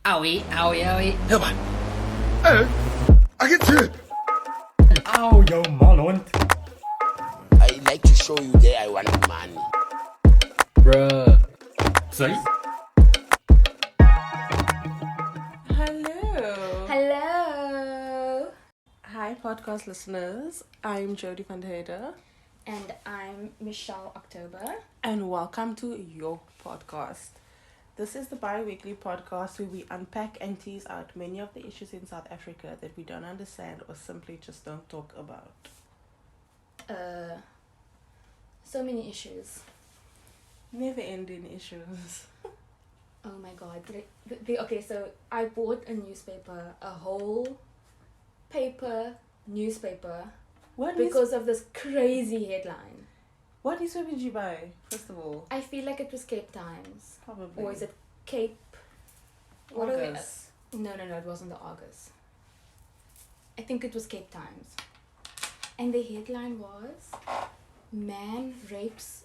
Owie, owie, owie. Hör mal. I get to it. Ow, yo, Malond. I like to show you that I want money. Bruh. Sorry? Hello. Hello. Hi, podcast listeners. I'm Jody van Heder. And I'm Michelle October. And welcome to your podcast. This is the bi-weekly podcast where we unpack and tease out many of the issues in South Africa that we don't understand or simply just don't talk about. So many issues. Never-ending issues. Oh my god. Okay, so I bought a newspaper, a whole paper newspaper, because of this crazy headline. What newspaper did you buy, first of all? I feel like it was Cape Times. Probably. Or is it Cape... Argus. No, it wasn't the Argus. I think it was Cape Times. And the headline was, Man rapes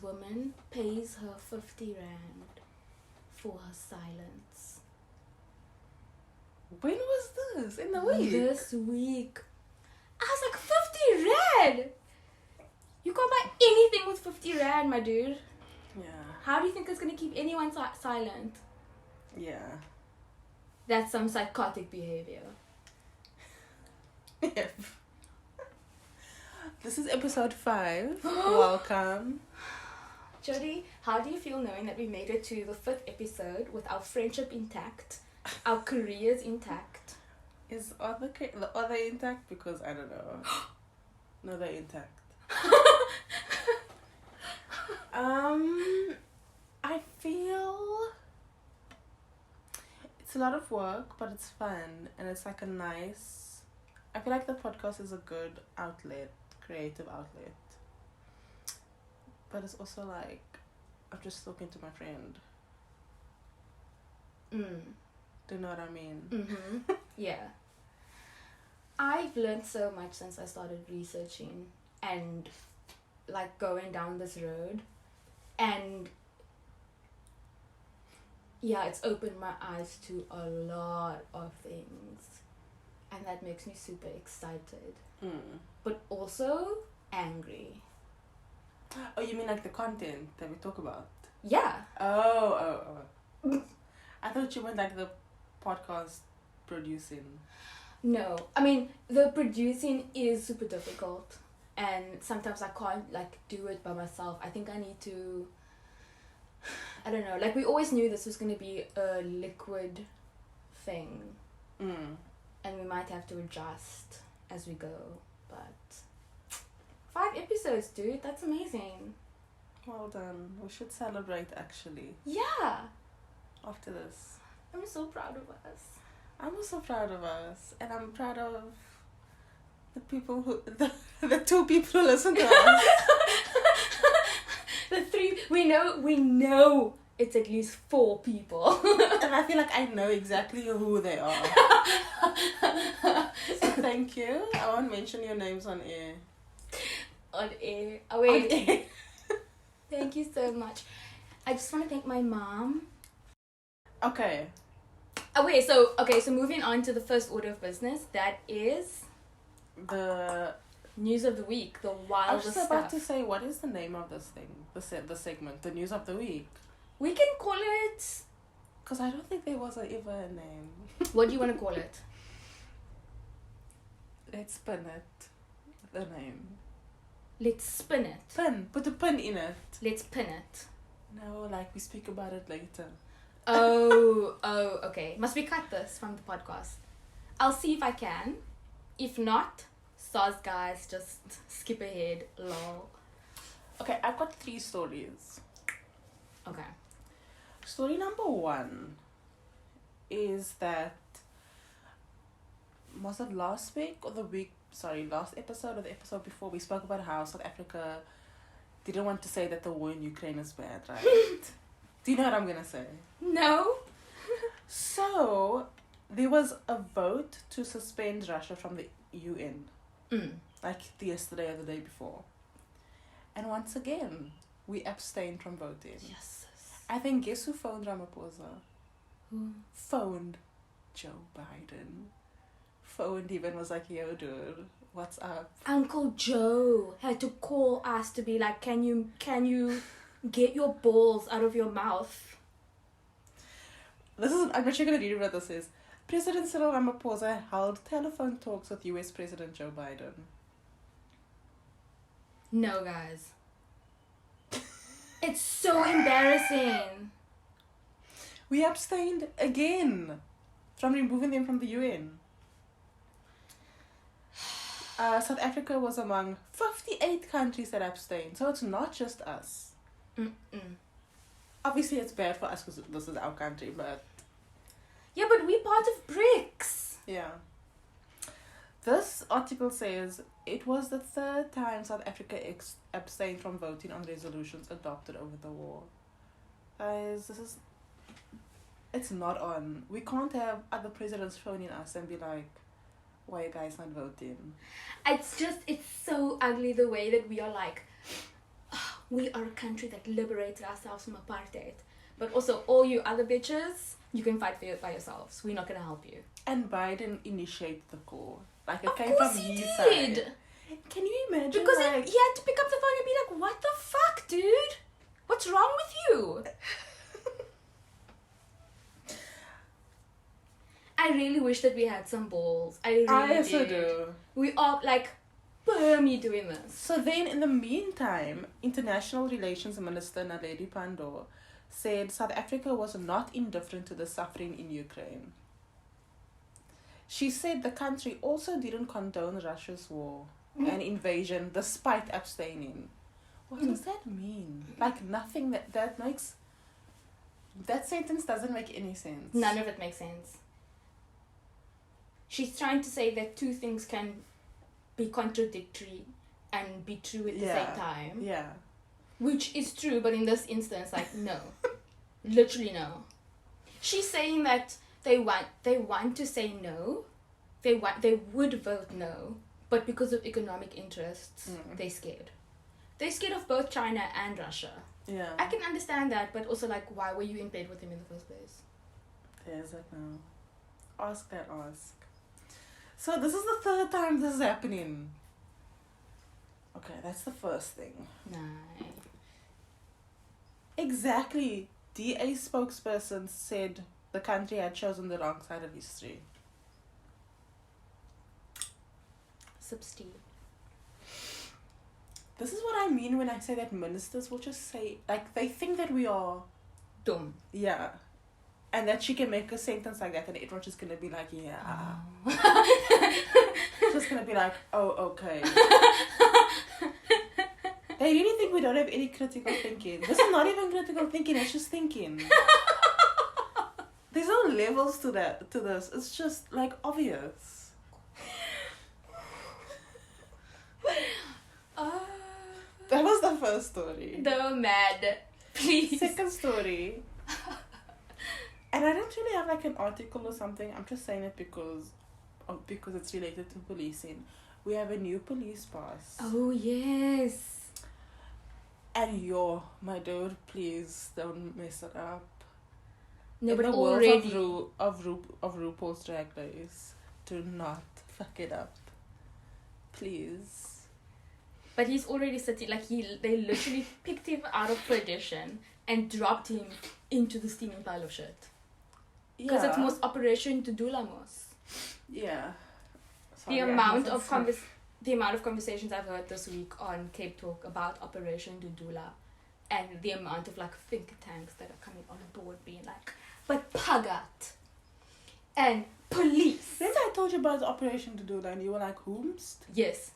woman, pays her 50 rand for her silence. When was this? In the week? This week. I was like, 50 rand! You can't buy anything with 50 rand, my dude. Yeah. How do you think it's going to keep anyone silent? Yeah. That's some psychotic behavior. This is episode 5. Welcome. Jody, how do you feel knowing that we made it to the 5th episode with our friendship intact, our careers intact? Are they intact? Because I don't know. No, they're intact. I feel it's a lot of work, but it's fun, and it's like a nice. I feel like the podcast is a good outlet, creative outlet. But it's also like I'm just talking to my friend. Do you know what I mean? Mm-hmm. Yeah. I've learned so much since I started researching and like going down this road, and yeah, it's opened my eyes to a lot of things, and that makes me super excited, but also angry. Oh, you mean like the content that we talk about? Yeah. Oh. I thought you meant like the podcast producing. No, I mean, the producing is super difficult, and sometimes I can't like do it by myself. I think I need to, I don't know, like we always knew this was going to be a liquid thing, and we might have to adjust as we go, but 5 episodes, dude, that's amazing. Well done. We should celebrate actually Yeah, after this. I'm so proud of us. I'm also proud of us, and I'm proud of the people who the 2 people who listen to us. The 3, we know it's at least 4 people. And I feel like I know exactly who they are. So thank you. I won't mention your names on air. On air. Oh wait. On air. Thank you so much. I just want to thank my mom. Okay. Oh wait, so moving on to the first order of business, that is The news of the week, the I was wildest just about stuff. to say, what is the name of this thing? The segment, the news of the week. We can call it. Because I don't think there was ever a name. What do you want to call it? Let's spin it. The name. Let's spin it. Pin. Put a pin in it. Let's pin it. No, like we speak about it later. Oh, okay. Must we cut this from the podcast? I'll see if I can. If not, stars guys, just skip ahead. Lol. Okay, I've got 3 stories. Okay. Story number 1 is that, was it last week or last episode or the episode before, we spoke about how South Africa didn't want to say that the war in Ukraine is bad, right? Do you know what I'm going to say? No. So, there was a vote to suspend Russia from the UN. Like yesterday or the day before. And once again, we abstained from voting. Yes. I think guess who phoned Ramaphosa? Who? Phoned Joe Biden. Phoned him and was like, yo, dude, what's up? Uncle Joe had to call us to be like, can you get your balls out of your mouth? I'm actually going to read what this is. President Cyril Ramaphosa held telephone talks with US President Joe Biden. No, guys. It's so embarrassing. We abstained again from removing them from the UN. South Africa was among 58 countries that abstained, so it's not just us. Mm-mm. Obviously, it's bad for us because this is our country, but... Yeah, but we're part of BRICS. Yeah. This article says it was the third time South Africa abstained from voting on resolutions adopted over the war. Guys, it's not on. We can't have other presidents phoning us and be like, why are you guys not voting? It's so ugly the way that we are like, we are a country that liberated ourselves from apartheid. But also, all you other bitches, you can fight for it by yourselves. We're not going to help you. And Biden initiated the call. Like, it Of came course from he his did. side. Can you imagine? Because like, he had to pick up the phone and be like, what the fuck, dude? What's wrong with you? I really wish that we had some balls. I also did. do. We are like, me doing this. So then, in the meantime, International Relations Minister Naledi Pandor said South Africa was not indifferent to the suffering in Ukraine. She said the country also didn't condone Russia's war and invasion despite abstaining. What does that mean? Like, nothing that makes... That sentence doesn't make any sense. None of it makes sense. She's trying to say that two things can be contradictory and be true at the same time. Yeah. Which is true, but in this instance, like, no. Literally no. She's saying that they want to say no. They would vote no, but because of economic interests, they're scared. They're scared of both China and Russia. Yeah. I can understand that, but also, like, why were you in bed with him in the first place? There's it now. Ask that ask. So this is the third time this is happening. Okay, that's the first thing. Nah. Exactly. DA spokesperson said the country had chosen the wrong side of history. Substitute. This is what I mean when I say that ministers will just say, like, they think that we are... Dumb. Yeah. And that she can make a sentence like that and everyone's just gonna be like, yeah. Just gonna be like, oh, okay. They really think we don't have any critical thinking. This is not even critical thinking, it's just thinking. There's no levels to this. It's just, like, obvious. That was the first story. The mad. Please. Second story. And I don't really have like an article or something. I'm just saying it because it's related to policing. We have a new police pass. Oh, yes. And my dude, please don't mess it up. No, In but the world already. of RuPaul's Drag Race, do not fuck it up. Please. But he's already sitting, like, they literally picked him out of perdition and dropped him into the steaming pile of shit. Because it's most Operation Tudulamos. Yeah. The amount of conversations I've heard this week on Cape Talk about Operation Dudula and the amount of, like, think tanks that are coming on board being like, but Pagat and police. Remember I told you about the Operation to do that and you were like, whomst? Yes.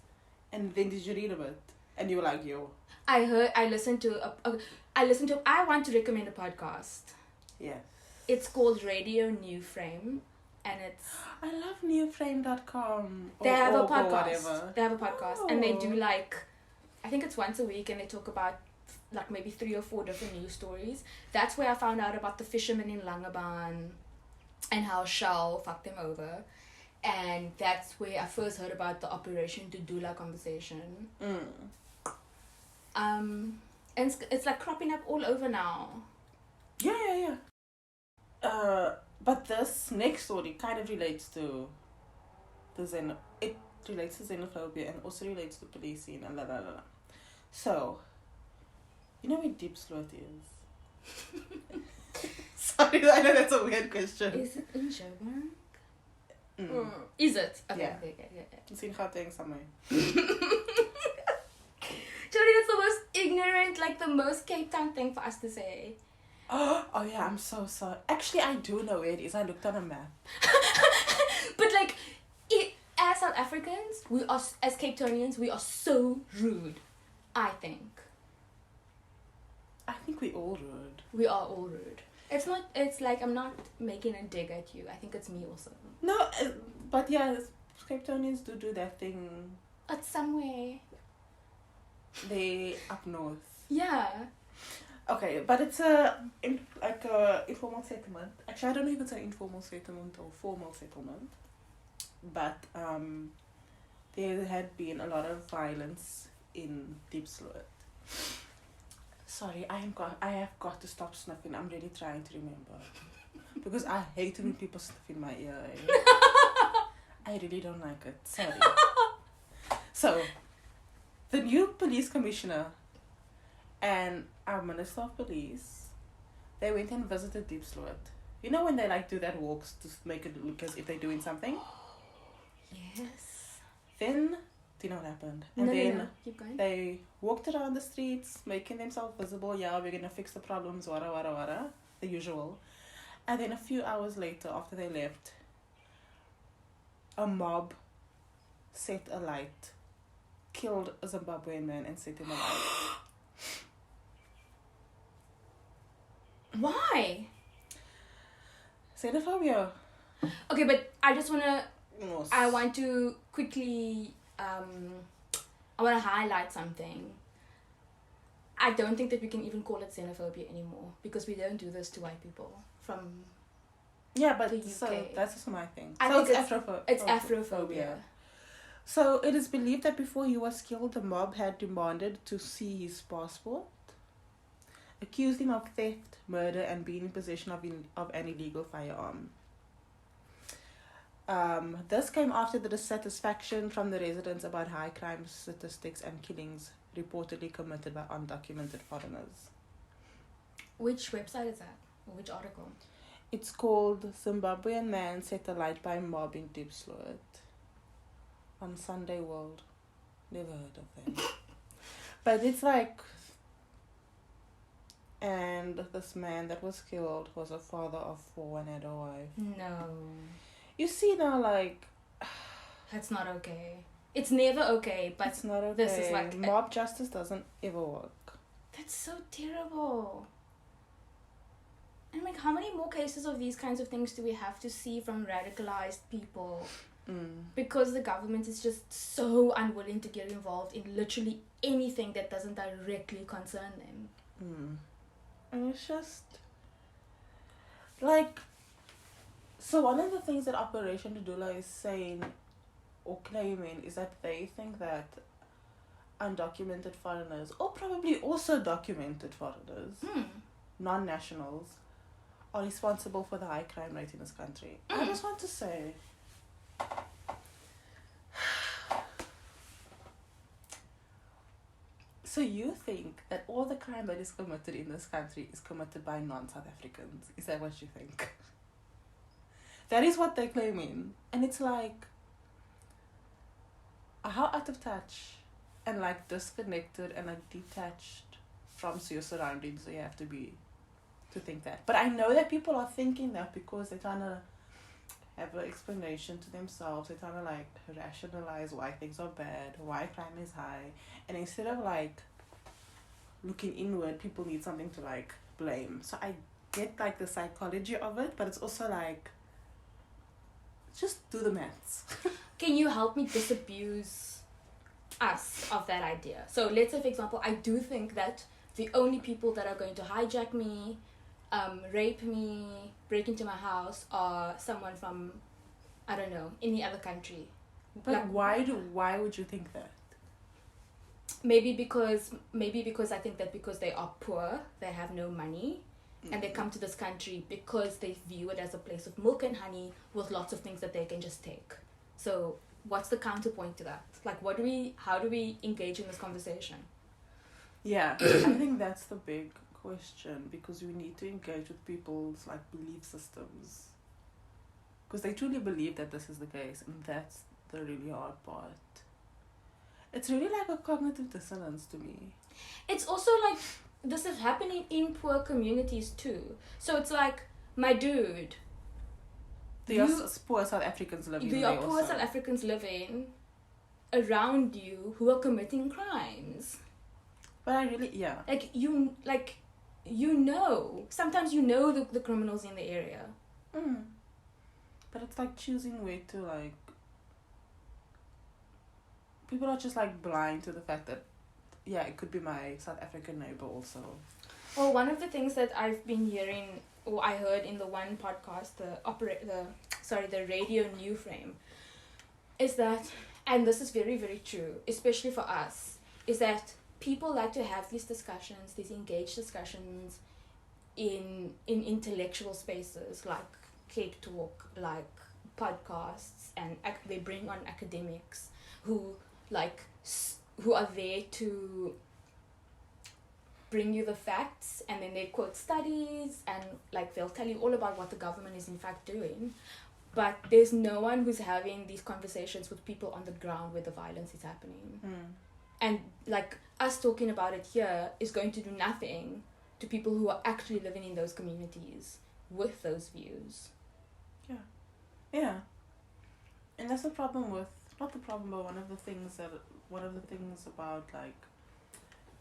And then did you read about it? And you were like, yo. I want to recommend a podcast. Yeah. It's called Radio New Frame, and it's... I love newframe.com. They have a podcast. Whatever. They have a podcast, and they do, like, I think it's once a week, and they talk about, like, maybe 3 or 4 different news stories. That's where I found out about the fishermen in Langebaan and how Shell fucked them over. And that's where I first heard about the Operation Dudula conversation. And it's like cropping up all over now. Yeah. But this next story kind of relates to it relates to xenophobia and also relates to policing and la la la la. So, you know where Deep Sloot is? Sorry, I know that's a weird question. Is it in Joburg? Mm. Is it? Okay, Yeah. okay. It's in Gauteng somewhere. Jody, that's the most ignorant, like the most Cape Town thing for us to say. Oh yeah, I'm so sorry. Actually, I do know where it is. I looked on a map. But like, as South Africans, we are, as Cape Townians, we are so rude. I think I think we all rude. we are all rude. It's not. It's like I'm not making a dig at you. I think it's me also. No, but yeah, Cape Townians do that thing. It's somewhere. They up north. Yeah. Okay, but it's like a informal settlement. Actually, I don't know if it's an informal settlement or formal settlement. But there had been a lot of violence in Deep Sloot. Sorry, I have got to stop sniffing. I'm really trying to remember. Because I hate when people sniff in my ear. I really don't like it. Sorry. So, the new police commissioner and our minister of police, they went and visited Deep Sloot. You know when they like do that walks to make it look as if they're doing something? Yes. Then, do you know what happened? And no. Keep going. They walked around the streets, making themselves visible. Yeah, we're gonna fix the problems, wara, the usual. And then a few hours later, after they left, a mob set alight, killed a Zimbabwean man and set him alight. Why? Xenophobia. Okay, but I just wanna. Yes. I want to quickly. I want to highlight something. I don't think that we can even call it xenophobia anymore because we don't do this to white people from. Yeah, but the so UK. that's just my thing. I So think it's it's Afrophobia. So it is believed that before he was killed, the mob had demanded to see his passport, accused him of theft, murder, and being in possession of an illegal firearm. This came after the dissatisfaction from the residents about high crime statistics and killings reportedly committed by undocumented foreigners. Which website is that? Or which article? It's called Zimbabwean Man Set Alight by Mob in Deep Sloot on Sunday World. Never heard of them. But it's like, and this man that was killed was a father of 4 and had a wife. No. You see now, like, That's not okay. It's never okay, but it's not okay. this is like mob justice doesn't ever work. that's so terrible. And like, how many more cases of these kinds of things do we have to see from radicalized people? Because the government is just so unwilling to get involved in literally anything that doesn't directly concern them. And it's just like, so one of the things that Operation Dudula is saying or claiming is that they think that undocumented foreigners, or probably also documented foreigners, non-nationals, are responsible for the high crime rate in this country. I just want to say, so you think that all the crime that is committed in this country is committed by non-South Africans? Is that what you think? That is what they're claiming. And it's like, how out of touch and like disconnected and like detached from your surroundings do you have to be to think that? But I know that people are thinking that because they're trying to have an explanation to themselves. They're trying to like rationalize why things are bad, why crime is high. And instead of like looking inward, people need something to like blame. So I get like the psychology of it, but it's also like, just do the maths. Can you help me disabuse us of that idea? So let's say, for example, I do think that the only people that are going to hijack me, rape me, break into my house are someone from, I don't know, any other country. But like, why would you think that? Maybe because I think that because they are poor, they have no money, and they come to this country because they view it as a place of milk and honey with lots of things that they can just take. So what's the counterpoint to that? Like, how do we engage in this conversation? Yeah, I think that's the big question, because we need to engage with people's like belief systems, because they truly believe that this is the case, and that's the really hard part. It's really like a cognitive dissonance to me. It's also like this is happening in poor communities too. So it's like, my dude, There are poor South Africans living there are poor South Africans living around you who are committing crimes. But I really, yeah. Sometimes you know the criminals in the area. But it's like choosing where to like. People are just like blind to the fact that, yeah, it could be my South African neighbor also. Well, one of the things that I've been hearing, or I heard in the one podcast, the radio new frame, is that, and this is very, very true, especially for us, is that people like to have these discussions, these engaged discussions in intellectual spaces like Cape Talk, like podcasts, and they bring on academics who are there to bring you the facts, and then they quote studies, and like they'll tell you all about what the government is in fact doing, but there's no one who's having these conversations with people on the ground where the violence is happening. And like us talking about it here is going to do nothing to people who are actually living in those communities with those views. Yeah. And that's the problem with, not the problem, but one of the things about like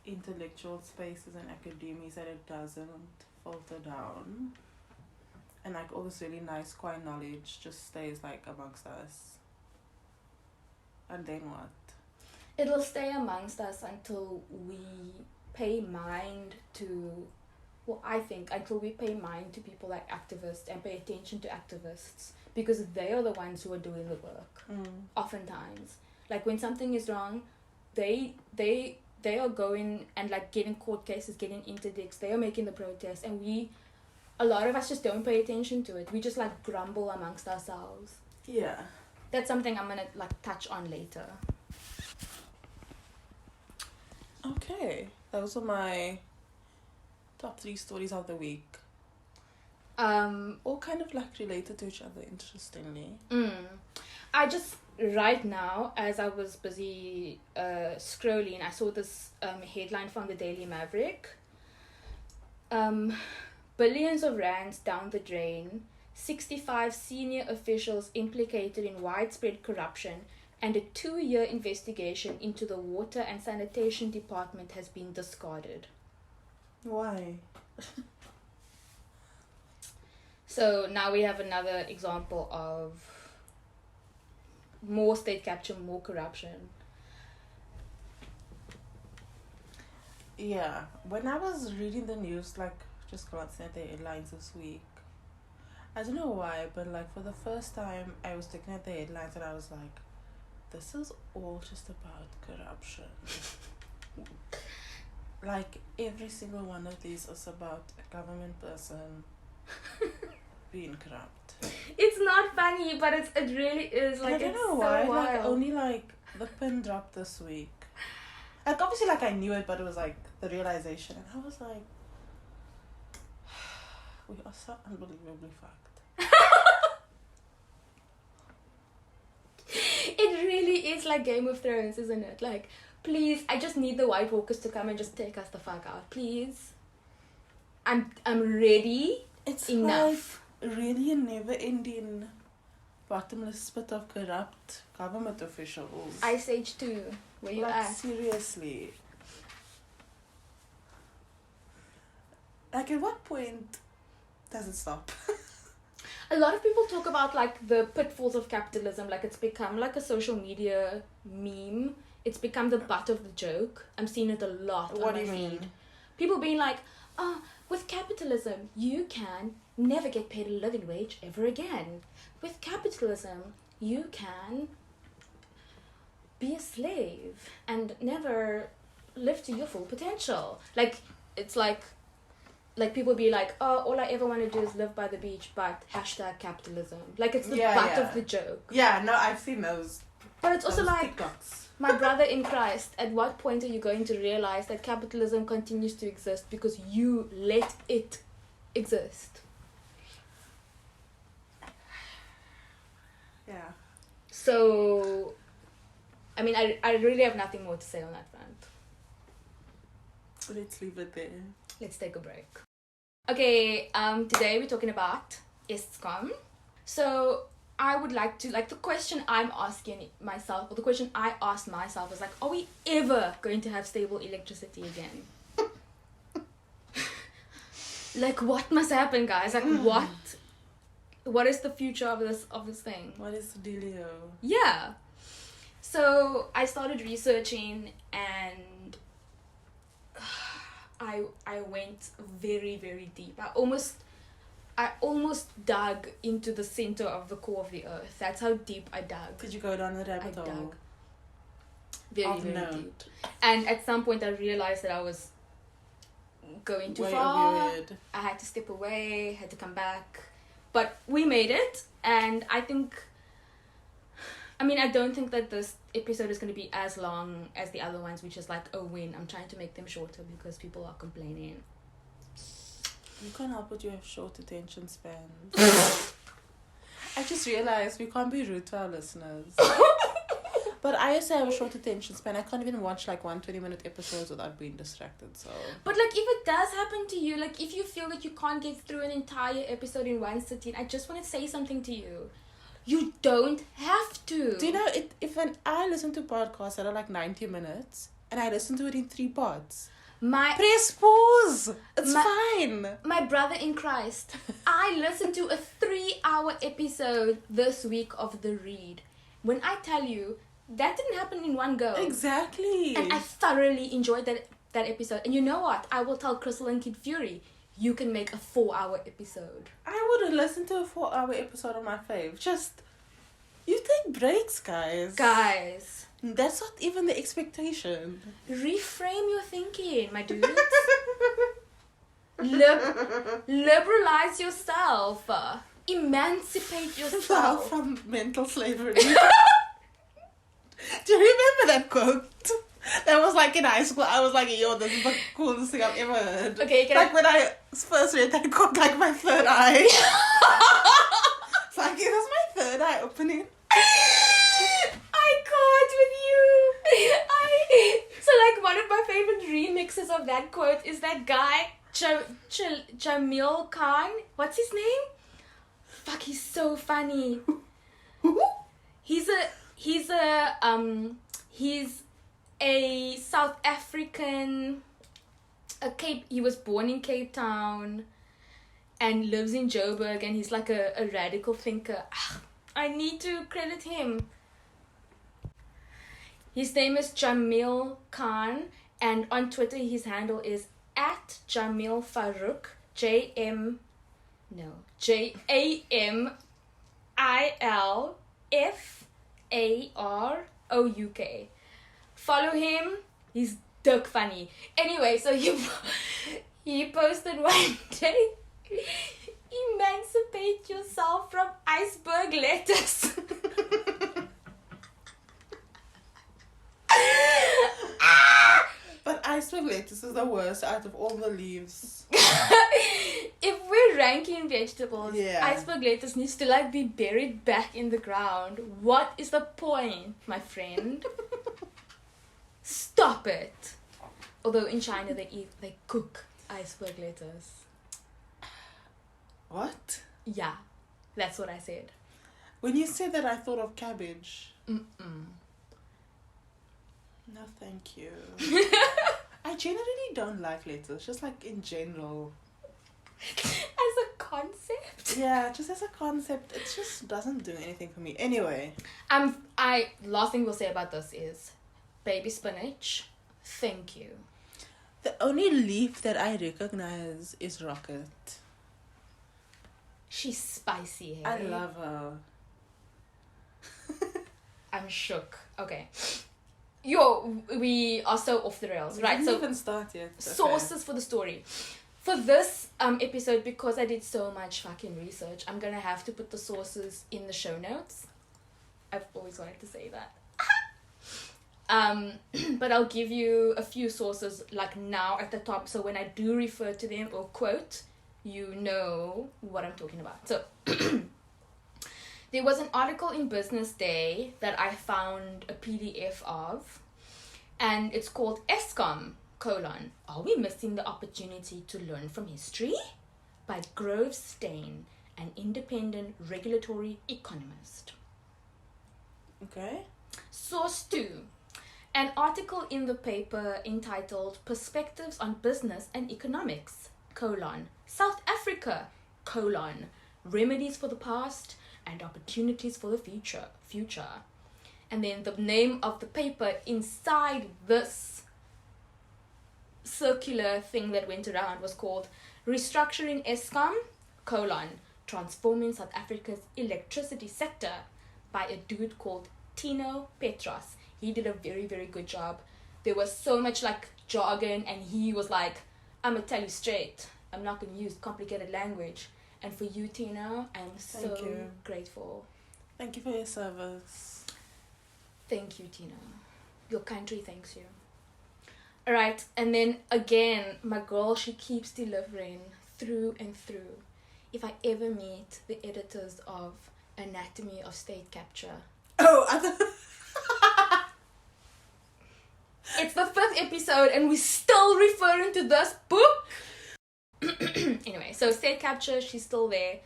intellectual spaces and academia is that it doesn't filter down, and like all this really nice quiet knowledge just stays like amongst us. And then what? It'll stay amongst us until we pay mind to, until we pay mind to people like activists and pay attention to activists, because they are the ones who are doing the work. Oftentimes, like when something is wrong, they are going and like getting court cases, getting interdicts, they are making the protests, and a lot of us just don't pay attention to it. We just like grumble amongst ourselves. Yeah. That's something I'm gonna like touch on later. Okay, those are my top 3 stories of the week. All kind of like related to each other, interestingly. I just, right now, as I was busy scrolling, I saw this headline from the Daily Maverick. Billions of rands down the drain, 65 senior officials implicated in widespread corruption, and a 2-year investigation into the water and sanitation department has been discarded. Why? So now we have another example of more state capture, more corruption. Yeah, when I was reading the news, like just glancing at the headlines this week, I don't know why, but like for the first time I was looking at the headlines and I was like, this is all just about corruption. Like every single one of these is about a government person being corrupt. It's not funny, but it really is. Like, I don't know why. Like only like the pin dropped this week. Like obviously, like I knew it, but it was like the realization, and I was like, we are so unbelievably fucked. It really is like Game of Thrones, isn't it? Like, please, I just need the White Walkers to come and just take us the fuck out, please. I'm ready. It's enough. Like really a never-ending bottomless pit of corrupt government officials. Ice Age 2, where you like, at? Seriously. Like, at what point does it stop? A lot of people talk about like the pitfalls of capitalism, like it's become like a social media meme. It's become the butt of the joke. I'm seeing it a lot. What on do you my mean? feed. People being like, with capitalism, you can never get paid a living wage ever again. With capitalism, you can be a slave and never live to your full potential. Like, it's like, like people be like, oh, all I ever want to do is live by the beach, but hashtag capitalism. Like it's the Yeah, butt yeah. of the joke. Yeah, no, I've seen those. But it's also those like, TikToks. my brother in Christ, at what point are you going to realize that capitalism continues to exist because you let it exist? Yeah. So, I mean, I really have nothing more to say on that front. Let's leave it there. Let's take a break. Okay, today we're talking about Eskom. So, I would like to, like, the question I'm asking myself, or the question I asked myself is like, are we ever going to have stable electricity again? Like, what must happen, guys? Like, what is the future of this thing? What is the dealio? Yeah. So I started researching and I went very, very deep. I almost dug into the center of the core of the earth. That's how deep I dug. Did you go down the I rabbit hole? dug very, Of very note. deep. And at some point I realized that I was going too Way far. over your head. I had to step away, had to come back. But we made it, and I don't think that this episode is going to be as long as the other ones, which is like a win. I'm trying to make them shorter because people are complaining. You can't help but you have short attention spans. I just realized we can't be rude to our listeners. But I also have a short attention span. I can't even watch like 20-minute episodes without being distracted. So. But like, if it does happen to you, like if you feel that you can't get through an entire episode in one sitting, I just want to say something to you. You don't have to. Do you know I listen to podcasts that are like 90 minutes and I listen to it in 3 parts? Press pause. It's fine. My brother in Christ, I listened to a 3-hour episode this week of The Read. When I tell you, that didn't happen in one go. Exactly. And I thoroughly enjoyed that episode. And you know what? I will tell Crystal and Kid Fury, you can make a 4-hour episode. I wouldn't listen to a 4-hour episode of my fave. Just, you take breaks, guys. Guys. That's not even the expectation. Reframe your thinking, my dudes. Liberalize yourself. Emancipate yourself. From mental slavery. Do you remember that quote? That was like in high school. I was like, yo, this is the coolest thing I've ever heard. Okay, when I first read that quote, like my third eye. It's like, is this my third eye opening? I can't with you. So like one of my favorite remixes of that quote is that guy, Jamil Khan. What's his name? Fuck, he's so funny. He's a South African. He was born in Cape Town and lives in Joburg, and he's like a radical thinker. I need to credit him. His name is Jamil Khan, and on Twitter his handle is @Jamil Farouk. JamilFarouk. Follow him. He's dick funny. Anyway, so he posted one day, emancipate yourself from iceberg lettuce. But iceberg lettuce is the worst out of all the leaves. If we're ranking vegetables, Yeah. iceberg lettuce needs to like be buried back in the ground. What is the point, my friend? Stop it. Although in China they cook iceberg lettuce. What? Yeah, that's what I said. When you said that, I thought of cabbage. Mm-mm. No, thank you. I generally don't like lettuce, just like in general. As a concept? Yeah, just as a concept, it just doesn't do anything for me. Anyway. Last thing we'll say about this is baby spinach, thank you. The only leaf that I recognize is Rocket. She's spicy, hey? I love her. I'm shook. Okay. Yo, we are so off the rails, right? We So didn't even start yet. Okay. sources for the story. For this episode, because I did so much fucking research, I'm gonna have to put the sources in the show notes. I've always wanted to say that. But I'll give you a few sources like now at the top, so when I do refer to them or quote, you know what I'm talking about. So there was an article in Business Day that I found a PDF of, and it's called Eskom, Are We Missing the Opportunity to Learn from History? By Grove Steyn, an independent regulatory economist. Okay. Source 2. An article in the paper entitled Perspectives on Business and Economics, South Africa, Remedies for the Past and Opportunities for the Future. And then the name of the paper inside this circular thing that went around was called Restructuring Eskom, Transforming South Africa's Electricity Sector, by a dude called Tino Petros. He did a very, very good job. There was so much like jargon, and he was like, I'm gonna tell you straight, I'm not gonna use complicated language. And for you, Tino, I'm so grateful. Thank you for your service. Thank you, Tino. Your country thanks you. Alright, and then again, my girl, she keeps delivering through and through. If I ever meet the editors of Anatomy of State Capture. Oh, I thought... It's the 5th episode and we're still referring to this book. Anyway, so State Capture, she's still there.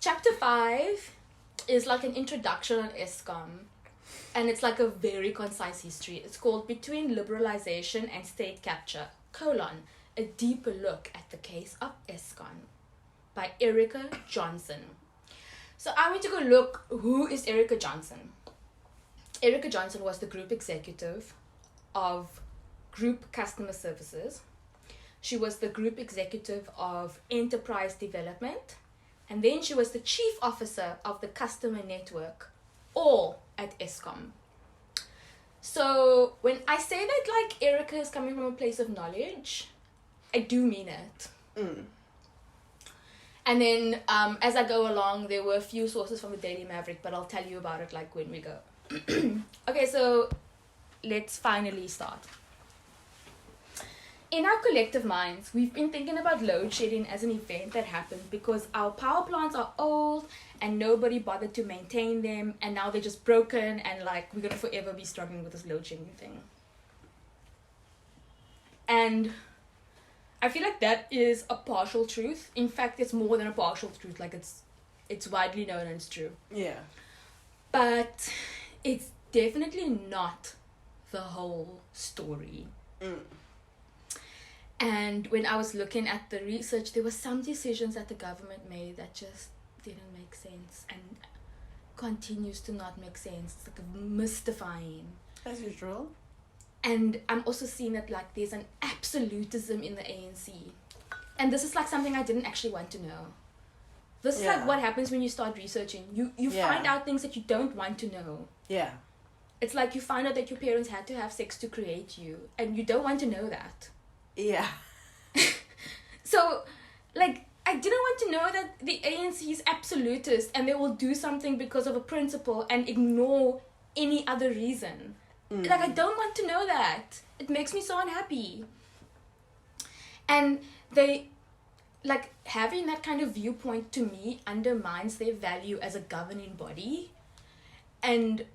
Chapter 5 is like an introduction on Eskom. And it's like a very concise history. It's called Between Liberalization and State Capture, a deeper look at the case of Eskom, by Erica Johnson. So I went to go look, who is Erica Johnson? Erica Johnson was the group executive of Group Customer Services. She was the group executive of Enterprise Development. And then she was the chief officer of the customer network, all at Eskom. So when I say that like Erica is coming from a place of knowledge, I do mean it. And then as I go along, there were a few sources from the Daily Maverick, but I'll tell you about it like when we go. Okay, so let's finally start. In our collective minds, we've been thinking about load shedding as an event that happened because our power plants are old and nobody bothered to maintain them, and now they're just broken, and like we're gonna forever be struggling with this load shedding thing. And I feel like that is a partial truth. In fact, it's more than a partial truth. Like it's widely known and it's true. Yeah. But it's definitely not the whole story. And when I was looking at the research, there were some decisions that the government made that just didn't make sense and continues to not make sense. It's like mystifying. As usual. And I'm also seeing that like there's an absolutism in the ANC. And this is like something I didn't actually want to know. This is like what happens when you start researching. You find out things that you don't want to know. Yeah. It's like you find out that your parents had to have sex to create you, and you don't want to know that. Yeah. So, like, I didn't want to know that the ANC is absolutist and they will do something because of a principle and ignore any other reason. Like, I don't want to know that. It makes me so unhappy. And they, like, having that kind of viewpoint to me undermines their value as a governing body. And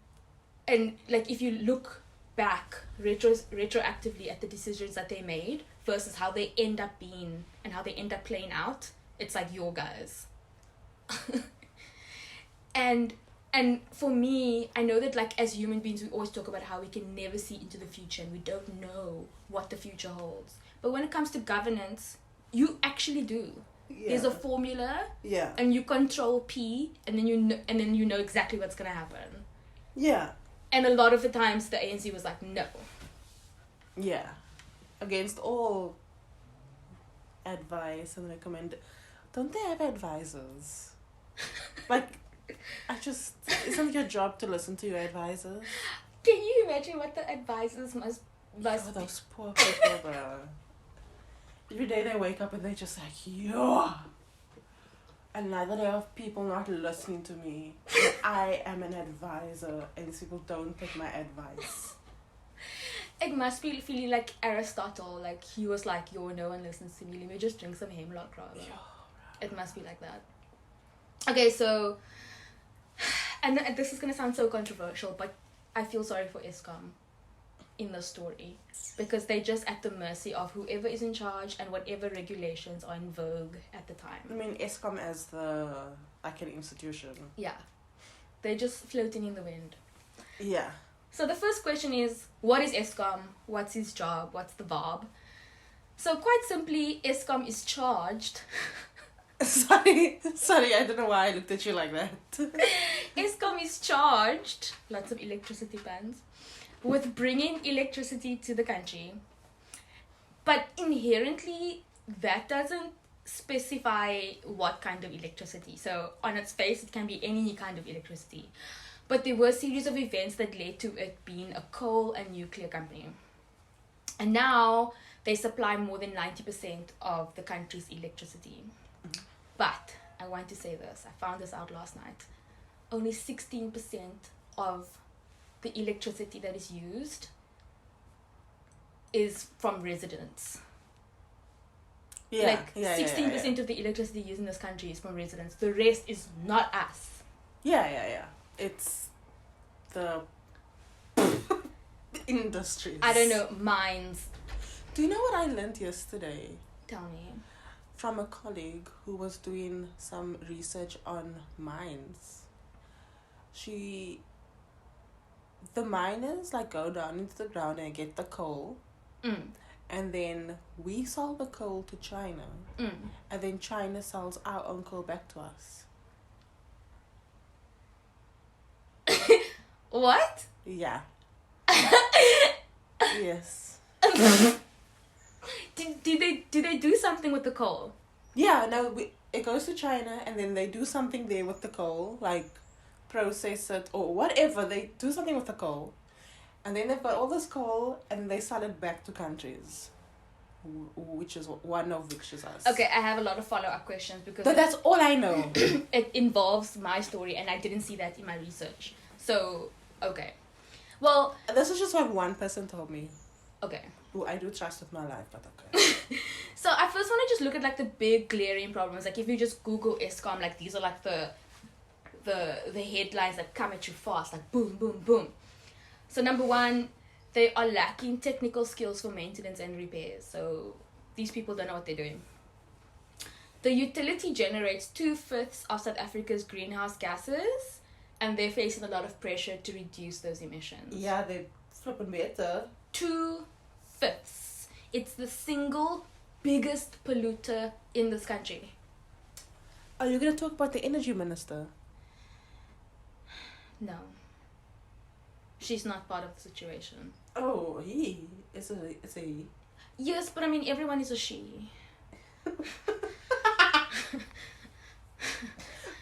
like, if you look back retroactively at the decisions that they made versus how they end up being and how they end up playing out, it's like your guys. and for me, I know that like as human beings we always talk about how we can never see into the future and we don't know what the future holds, but when it comes to governance, you actually do. There's a formula, and you control P, and then you know exactly what's gonna happen. And a lot of the times the ANC was like, no. Yeah. Against all advice and recommend. Don't they have advisors? Like, isn't your job to listen to your advisors? Can you imagine what the advisors must Oh, those poor people, bro. Every day they wake up and they're just like, yo, another day of people not listening to me. I am an advisor and these people don't take my advice. It must be feeling like Aristotle, like he was like, yo, no one listens to me, let me just drink some hemlock rather. It must be like that. Okay, so, and this is gonna sound so controversial, but I feel sorry for Eskom in the story because they're just at the mercy of whoever is in charge and whatever regulations are in vogue at the time. I mean, Eskom as like an institution. Yeah, they're just floating in the wind. Yeah. So the first question is, what is Eskom? What's his job? What's the bob? So quite simply, Eskom is charged. Sorry, I don't know why I looked at you like that. Eskom is charged, lots of electricity pans, with bringing electricity to the country. But inherently, that doesn't specify what kind of electricity. So on its face, it can be any kind of electricity. But there were a series of events that led to it being a coal and nuclear company. And now they supply more than 90% of the country's electricity. Mm-hmm. But I want to say this, I found this out last night. Only 16% of the electricity that is used is from residents. Yeah, like 16% of the electricity used in this country is from residents. The rest is not us. Yeah. It's the industries. I don't know, mines. Do you know what I learned yesterday? Tell me. From a colleague who was doing some research on mines. The miners like go down into the ground and get the coal. And then we sell the coal to China. And then China sells our own coal back to us. What? Yeah. Yes. Did they do something with the coal? Yeah, no, it goes to China and then they do something there with the coal, like process it or whatever. They do something with the coal. And then they've got all this coal and they sell it back to countries. Which is one of which is us. Okay, I have a lot of follow-up questions because But that's all I know. it involves my story and I didn't see that in my research. So, okay. Well, This is just what one person told me. okay. Who I do trust with my life, but okay. So I first want to just look at like the big glaring problems. Like if you just Google Eskom, like these are like the headlines that come at you fast, like boom, boom, boom. So number one, they are lacking technical skills for maintenance and repairs. So these people don't know what they're doing. The utility generates 2/5 of South Africa's greenhouse gases, and they're facing a lot of pressure to reduce those emissions. Yeah, they flipping better. 2/5. It's the single biggest polluter in this country. Are you gonna talk about the energy minister? No. She's not part of the situation. Oh, it's a he. Yes, but I mean everyone is a she.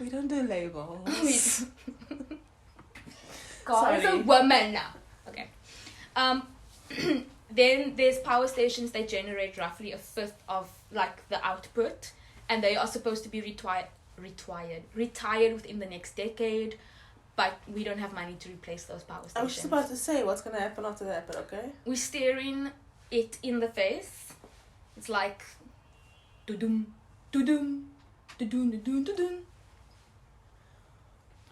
We don't do labels. God is a woman now. Okay. Then there's power stations that generate roughly 1/5 of like the output, and they are supposed to be retired within the next decade, but we don't have money to replace those power stations. I was just about to say what's gonna happen after that, but okay. We're staring it in the face. It's like doo-doom, doo-doom, doo-doom, doo-doom, doo-doom.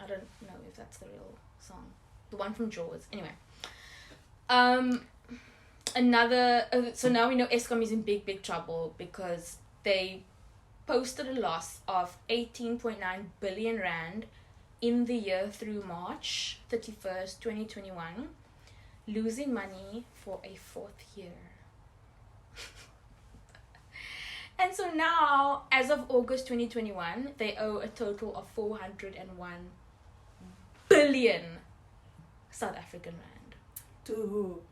I don't know if that's the real song. The one from Jaws. Anyway. So now we know Eskom is in big trouble because they posted a loss of 18.9 billion rand in the year through March 31st, 2021, losing money for a 4th year. And so now, as of August 2021, they owe a total of 401 billion South African rand. To who?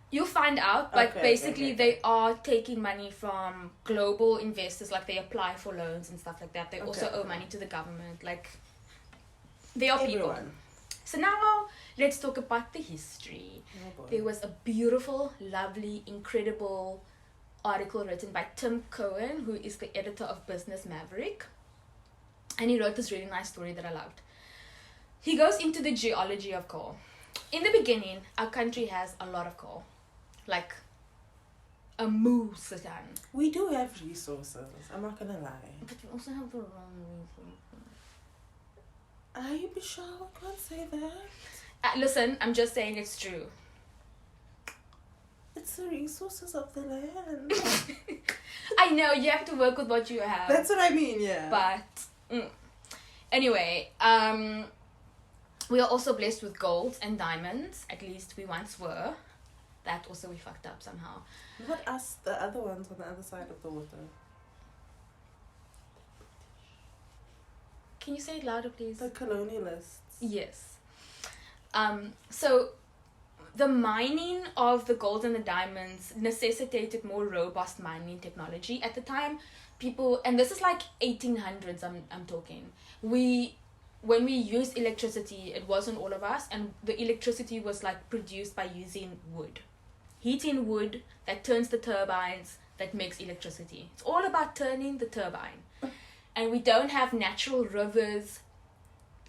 You'll find out, but Okay, basically okay. they are taking money from global investors, like they apply for loans and stuff like that. They also owe money to the government, like they are people. Everyone. So now let's talk about the history. Oh boy. There was a beautiful, lovely, incredible article written by Tim Cohen, who is the editor of Business Maverick. And he wrote this really nice story that I loved. He goes into the geology of coal. In the beginning, our country has a lot of coal. Like a moose a ton. We do have resources, I'm not gonna lie. But we also have the wrong resources. Are you sure? I can't say that. Listen, I'm just saying it's true. It's the resources of the land. I know, you have to work with what you have. That's what I mean, yeah. But, anyway, we are also blessed with gold and diamonds. At least we once were. That also we fucked up somehow. Not us, the other ones on the other side of the water. Can you say it louder, please? The colonialists. Yes. So the mining of the gold and the diamonds necessitated more robust mining technology at the time. People, and this is like 1800s, I'm talking. When we used electricity, it wasn't all of us, and the electricity was like produced by using wood. Heating wood that turns the turbines that makes electricity. It's all about turning the turbine. And we don't have natural rivers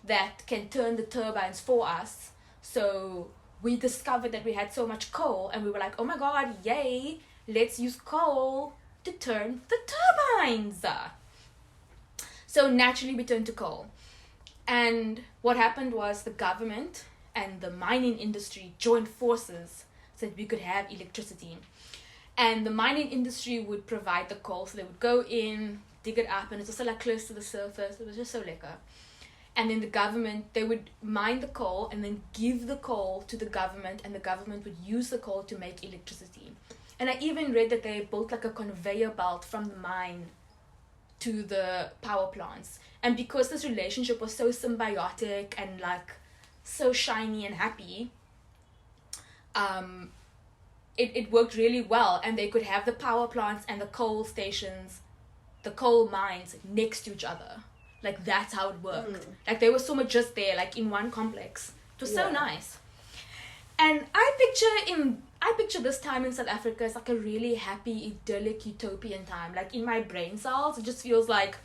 that can turn the turbines for us. So we discovered that we had so much coal, and we were like, oh my god, yay, let's use coal to turn the turbines. So naturally we turned to coal. And what happened was the government and the mining industry joined forces so that we could have electricity. And the mining industry would provide the coal, so they would go in, dig it up, and it's also like close to the surface. It was just so lekker. And then the government, they would mine the coal and then give the coal to the government, and the government would use the coal to make electricity. And I even read that they built like a conveyor belt from the mine to the power plants. And because this relationship was so symbiotic and like so shiny and happy, it worked really well, and they could have the power plants and the coal stations, the coal mines next to each other. Like that's how it worked. Like they were so much just there, like in one complex. It was so nice. And I picture this time in South Africa as like a really happy, idyllic, utopian time. Like in my brain cells, it just feels like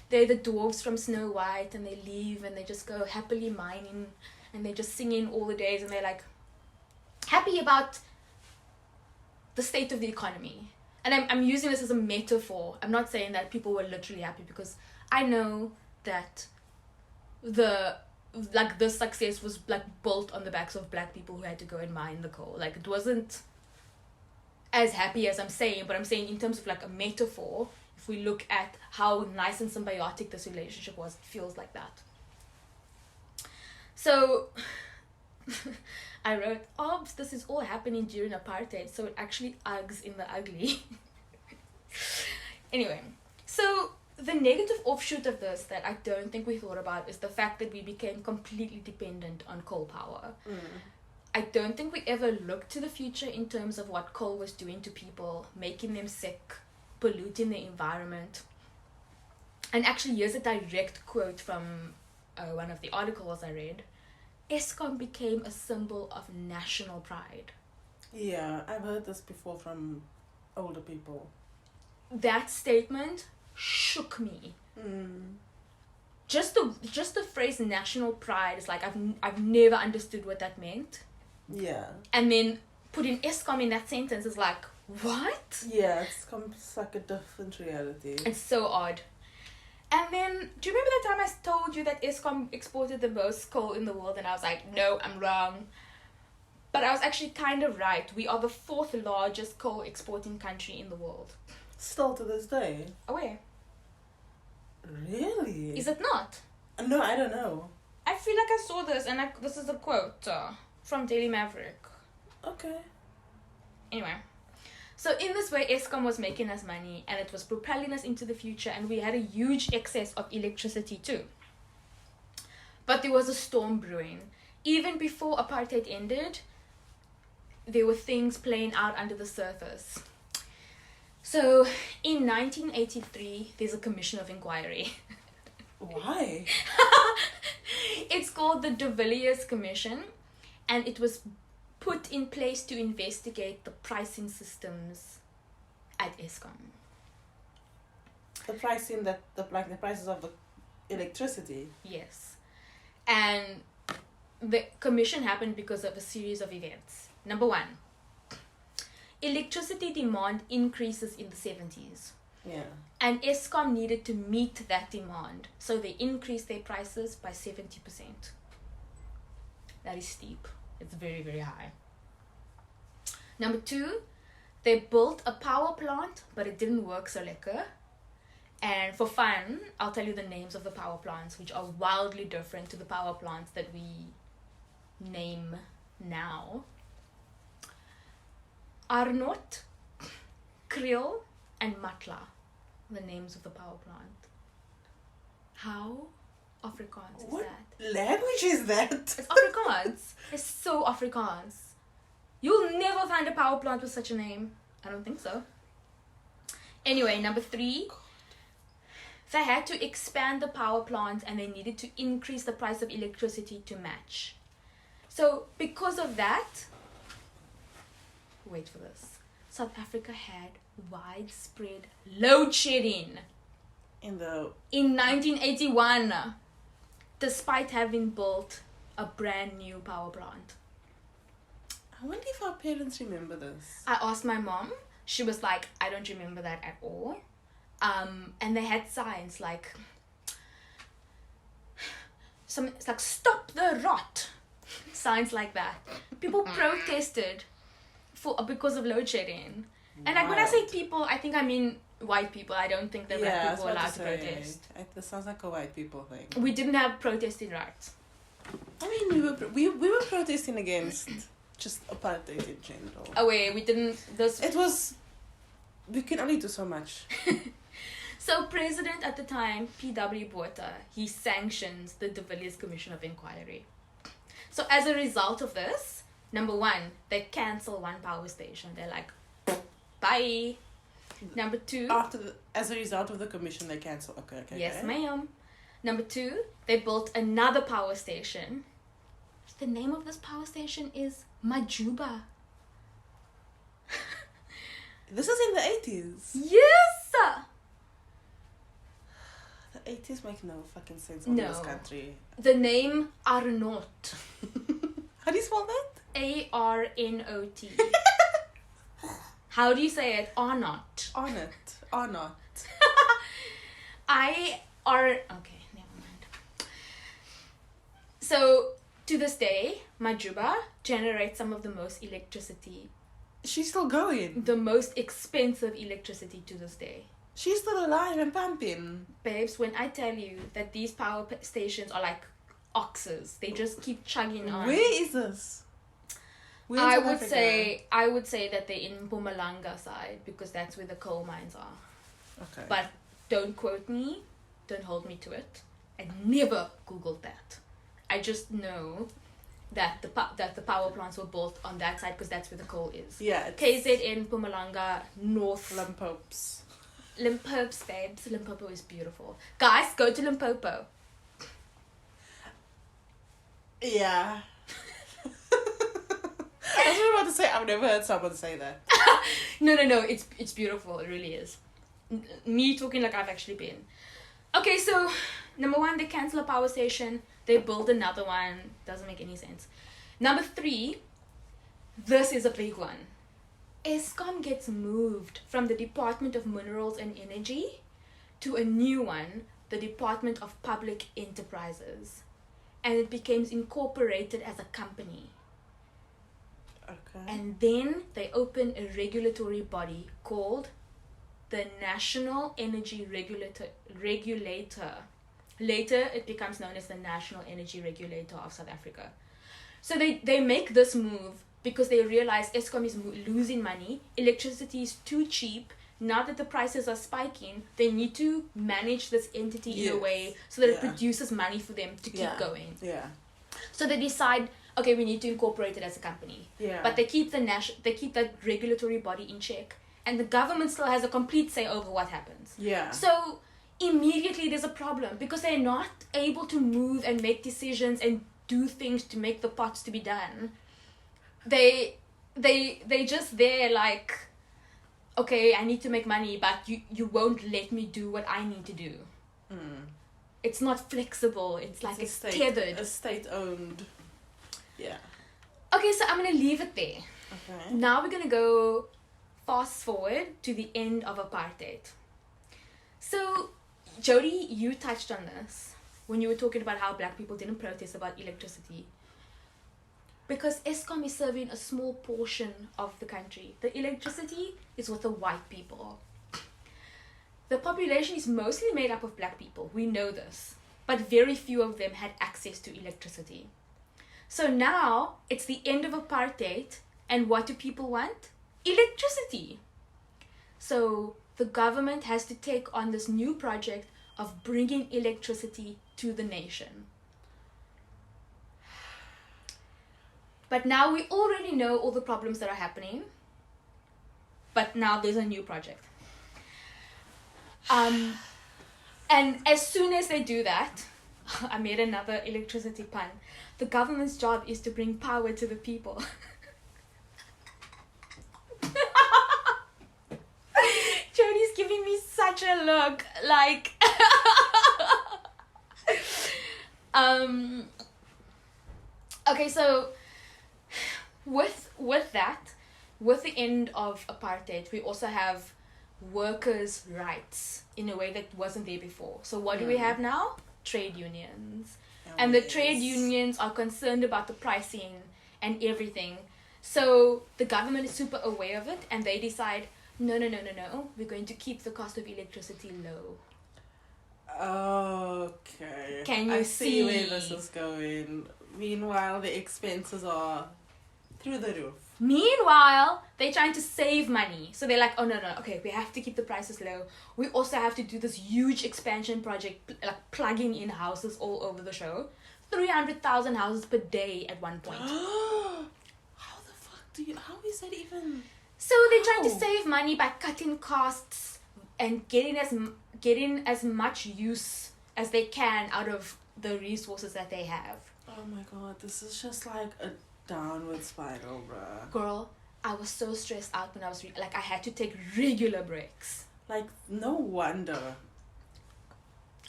they're the dwarves from Snow White, and they leave and they just go happily mining, and they're just singing all the days, and they're like happy about the state of the economy. And I'm using this as a metaphor. I'm not saying that people were literally happy, because I know that this success was like built on the backs of black people who had to go and mine the coal. Like it wasn't as happy as I'm saying, but I'm saying in terms of like a metaphor, if we look at how nice and symbiotic this relationship was, it feels like that. So I wrote, this is all happening during apartheid, so it actually uggs in the ugly. Anyway, so the negative offshoot of this that I don't think we thought about is the fact that we became completely dependent on coal power. I don't think we ever looked to the future in terms of what coal was doing to people, making them sick, polluting the environment. And actually, here's a direct quote from one of the articles I read. Eskom became a symbol of national pride. Yeah, I've heard this before from older people. That statement shook me. Just the phrase national pride is like I've never understood what that meant. Yeah. And then putting Eskom in that sentence is like, what? Yeah, it's like a different reality. It's so odd. And then, do you remember the time I told you that Eskom exported the most coal in the world? And I was like, no, I'm wrong. But I was actually kind of right. We are the 4th largest coal exporting country in the world. Still to this day? Oh, where? Really? Is it not? No, I don't know. I feel like I saw this, and this is a quote from Daily Maverick. Okay. Anyway. So in this way, Eskom was making us money, and it was propelling us into the future, and we had a huge excess of electricity too. But there was a storm brewing. Even before apartheid ended, there were things playing out under the surface. So in 1983, there's a commission of inquiry. Why? It's called the De Villiers Commission, and it was put in place to investigate the pricing systems at Eskom. The pricing that the prices of the electricity. Yes. And the commission happened because of a series of events. Number one, electricity demand increases in the 70s. Yeah. And Eskom needed to meet that demand. So they increased their prices by 70%. That is steep. It's very, very high. Number two, they built a power plant, but it didn't work so lekker. And for fun, I'll tell you the names of the power plants, which are wildly different to the power plants that we name now. Arnott, Kriel, and Matla, the names of the power plant. How Afrikaans is What that? language is that? It's Afrikaans. It's so Afrikaans. You'll never find a power plant with such a name. I don't think so. Anyway, number three, they had to expand the power plant and they needed to increase the price of electricity to match. So because of that, wait for this, South Africa had widespread load shedding In the... in 1981, despite having built a brand new power plant. I wonder if our parents remember this. I asked my mom. She was like, I don't remember that at all. And they had signs like, it's like, stop the rot. Signs like that. People protested because of load shedding. And like when I say people, I think I mean white people. I don't think that black people are allowed to protest. This sounds like a white people thing. We didn't have protesting rights. I mean, we were protesting against just apartheid in general. Oh wait, we didn't. It was... We can only do so much. So president at the time, P.W. Botha, he sanctions the De Villiers Commission of Inquiry. So as a result of this, number one, they cancel one power station. They're like, bye. Number two... As a result of the commission, they cancel. Okay. Yes, ma'am. Number two, they built another power station. The name of this power station is Majuba. This is in the 80s. Yes! The 80s make no fucking sense in this country. The name Arnott. How do you spell that? A-R-N-O-T. How do you say it? Arnott. Arnott. Okay, never mind. So, to this day, Majuba generates some of the most electricity. She's still going. The most expensive electricity to this day. She's still alive and pumping. Babes, when I tell you that these power stations are like oxes, they just keep chugging on. Where is this? I would say that they're in Mpumalanga side because that's where the coal mines are. Okay. But don't quote me, don't hold me to it. I never googled that. I just know that the power plants were built on that side because that's where the coal is. Yeah. KZN, Mpumalanga, North Limpopes. Limpopo, babes. Limpopo is beautiful. Guys, go to Limpopo. Yeah. I was about to say, I've never heard someone say that. No, it's beautiful. It really is. Me talking like I've actually been. Okay, so number one, they cancel a power station. They build another one. Doesn't make any sense. Number three, this is a big one. Eskom gets moved from the Department of Minerals and Energy to a new one, the Department of Public Enterprises. And it becomes incorporated as a company. Okay. And then they open a regulatory body called the National Energy Regulator. Later, it becomes known as the National Energy Regulator of South Africa. So they make this move because they realize Eskom is losing money. Electricity is too cheap. Now that the prices are spiking, they need to manage this entity in a way so that it produces money for them to keep going. Yeah. So they decide, okay, we need to incorporate it as a company. Yeah. But they keep that regulatory body in check, and the government still has a complete say over what happens. Yeah. So immediately there's a problem because they're not able to move and make decisions and do things to make the pots to be done. They just there like, okay, I need to make money, but you won't let me do what I need to do. It's not flexible. It's like it's tethered. A state-owned. Yeah. Okay, so I'm going to leave it there. Okay. Now we're going to go fast forward to the end of apartheid. So, Jody, you touched on this when you were talking about how black people didn't protest about electricity. Because Eskom is serving a small portion of the country. The electricity is with the white people. The population is mostly made up of black people. We know this. But very few of them had access to electricity. So now it's the end of apartheid. And what do people want? Electricity. So the government has to take on this new project of bringing electricity to the nation. But now we already know all the problems that are happening. But now there's a new project. And as soon as they do that, I made another electricity pun. The government's job is to bring power to the people. Jody's giving me such a look. Like... Okay, so... With the end of apartheid, we also have workers' rights in a way that wasn't there before. So what do we have now? Trade unions. And the trade unions are concerned about the pricing and everything. So the government is super aware of it, and they decide, no, we're going to keep the cost of electricity low. Okay. Can you I see where this is going? Meanwhile, the expenses are through the roof. Meanwhile, they're trying to save money. So they're like, oh, no, okay, we have to keep the prices low. We also have to do this huge expansion project, like plugging in houses all over the show. 300,000 houses per day at one point. How is that even... So they're trying to save money by cutting costs and getting as much use as they can out of the resources that they have. Oh my god, this is just like a downward spiral, bruh. Girl, I was so stressed out when I was I had to take regular breaks. Like, no wonder.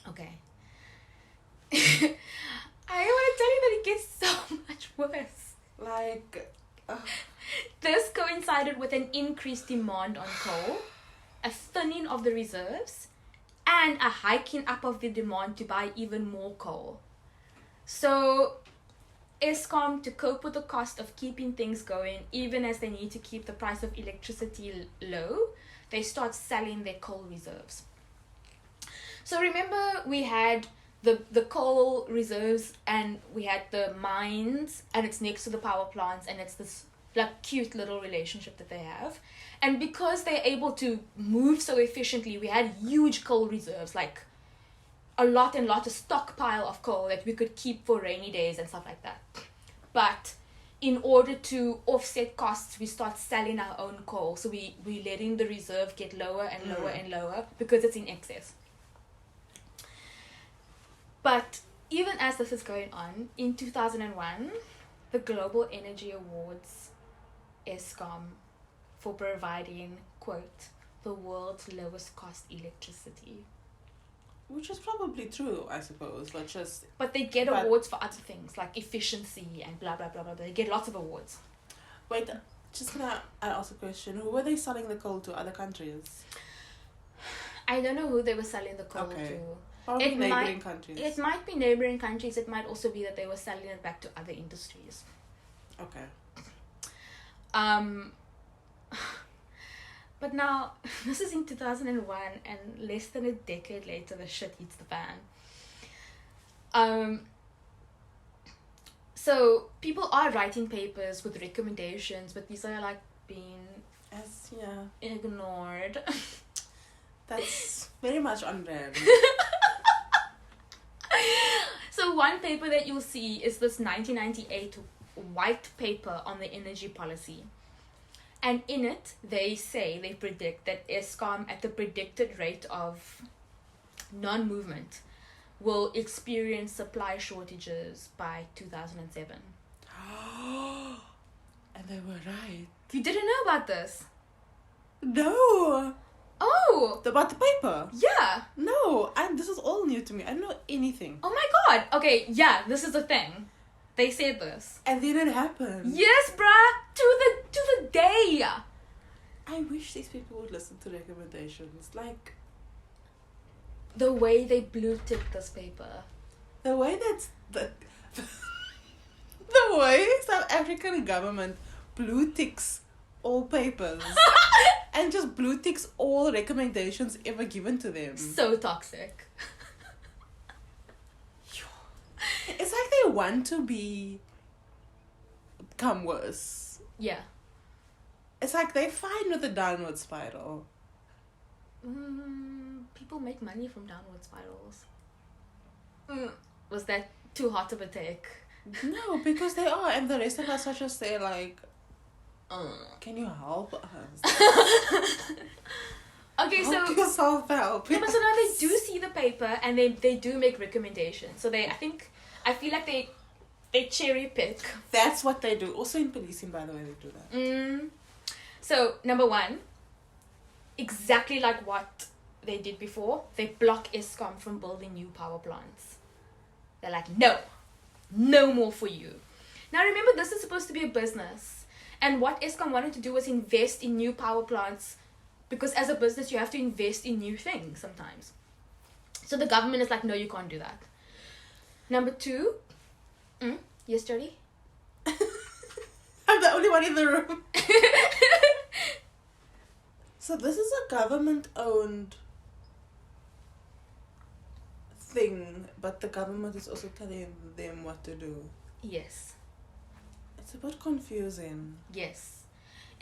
Okay. I want to tell you that it gets so much worse. Like, this coincided with an increased demand on coal, a thinning of the reserves, and a hiking up of the demand to buy even more coal. So Eskom, to cope with the cost of keeping things going, even as they need to keep the price of electricity low, they start selling their coal reserves. So remember, we had the coal reserves, and we had the mines, and it's next to the power plants, and it's this like cute little relationship that they have. And because they're able to move so efficiently, we had huge coal reserves, like a lot of stockpile of coal that we could keep for rainy days and stuff like that. But in order to offset costs, we start selling our own coal. So we letting the reserve get lower and lower and lower because it's in excess. But even as this is going on, in 2001, the Global Energy Awards Eskom for providing, quote, the world's lowest cost electricity. which is probably true, I suppose, But they get awards for other things, like efficiency and blah, blah, blah, blah. They get lots of awards. Wait, just gonna ask a question. Who were they selling the coal to? Other countries? I don't know who they were selling the coal to. Probably neighboring countries. It might be neighboring countries. It might also be that they were selling it back to other industries. Okay. But now, this is in 2001, and less than a decade later, the shit hits the fan. So people are writing papers with recommendations, but these are like being ignored. That's very much on brand. So one paper that you'll see is this 1998 white paper on the energy policy. And in it, they predict that Eskom, at the predicted rate of non-movement, will experience supply shortages by 2007. And they were right. You didn't know about this? No. Oh, About the paper. yeah. No, this is all new to me. I don't know anything. Oh my god. Okay, yeah, this is the thing. They said this. And then it happened. Yes, bruh. To the day. I wish these people would listen to recommendations. Like, The way they blue ticked this paper. the way that's the way South African government blue ticks all papers and just blue ticks all recommendations ever given to them. So toxic. It's like they want to become worse. Yeah. It's like they're fine with the downward spiral. People make money from downward spirals. Was that too hot of a take? No, because they are, and the rest of us are just there like, can you help us? Okay, Help so yourself help. yeah, but so now they do see the paper and they do make recommendations. So I feel like they cherry pick. That's what they do. Also in policing, by the way, they do that. So number one, exactly like what they did before, they block Eskom from building new power plants. They're like, no more for you. Now remember, this is supposed to be a business, and what Eskom wanted to do was invest in new power plants, because as a business you have to invest in new things sometimes. So the government is like, no, you can't do that. Number two, yes, Jody? I'm the only one in the room. So this is a government-owned thing, but the government is also telling them what to do. Yes. It's a bit confusing. Yes.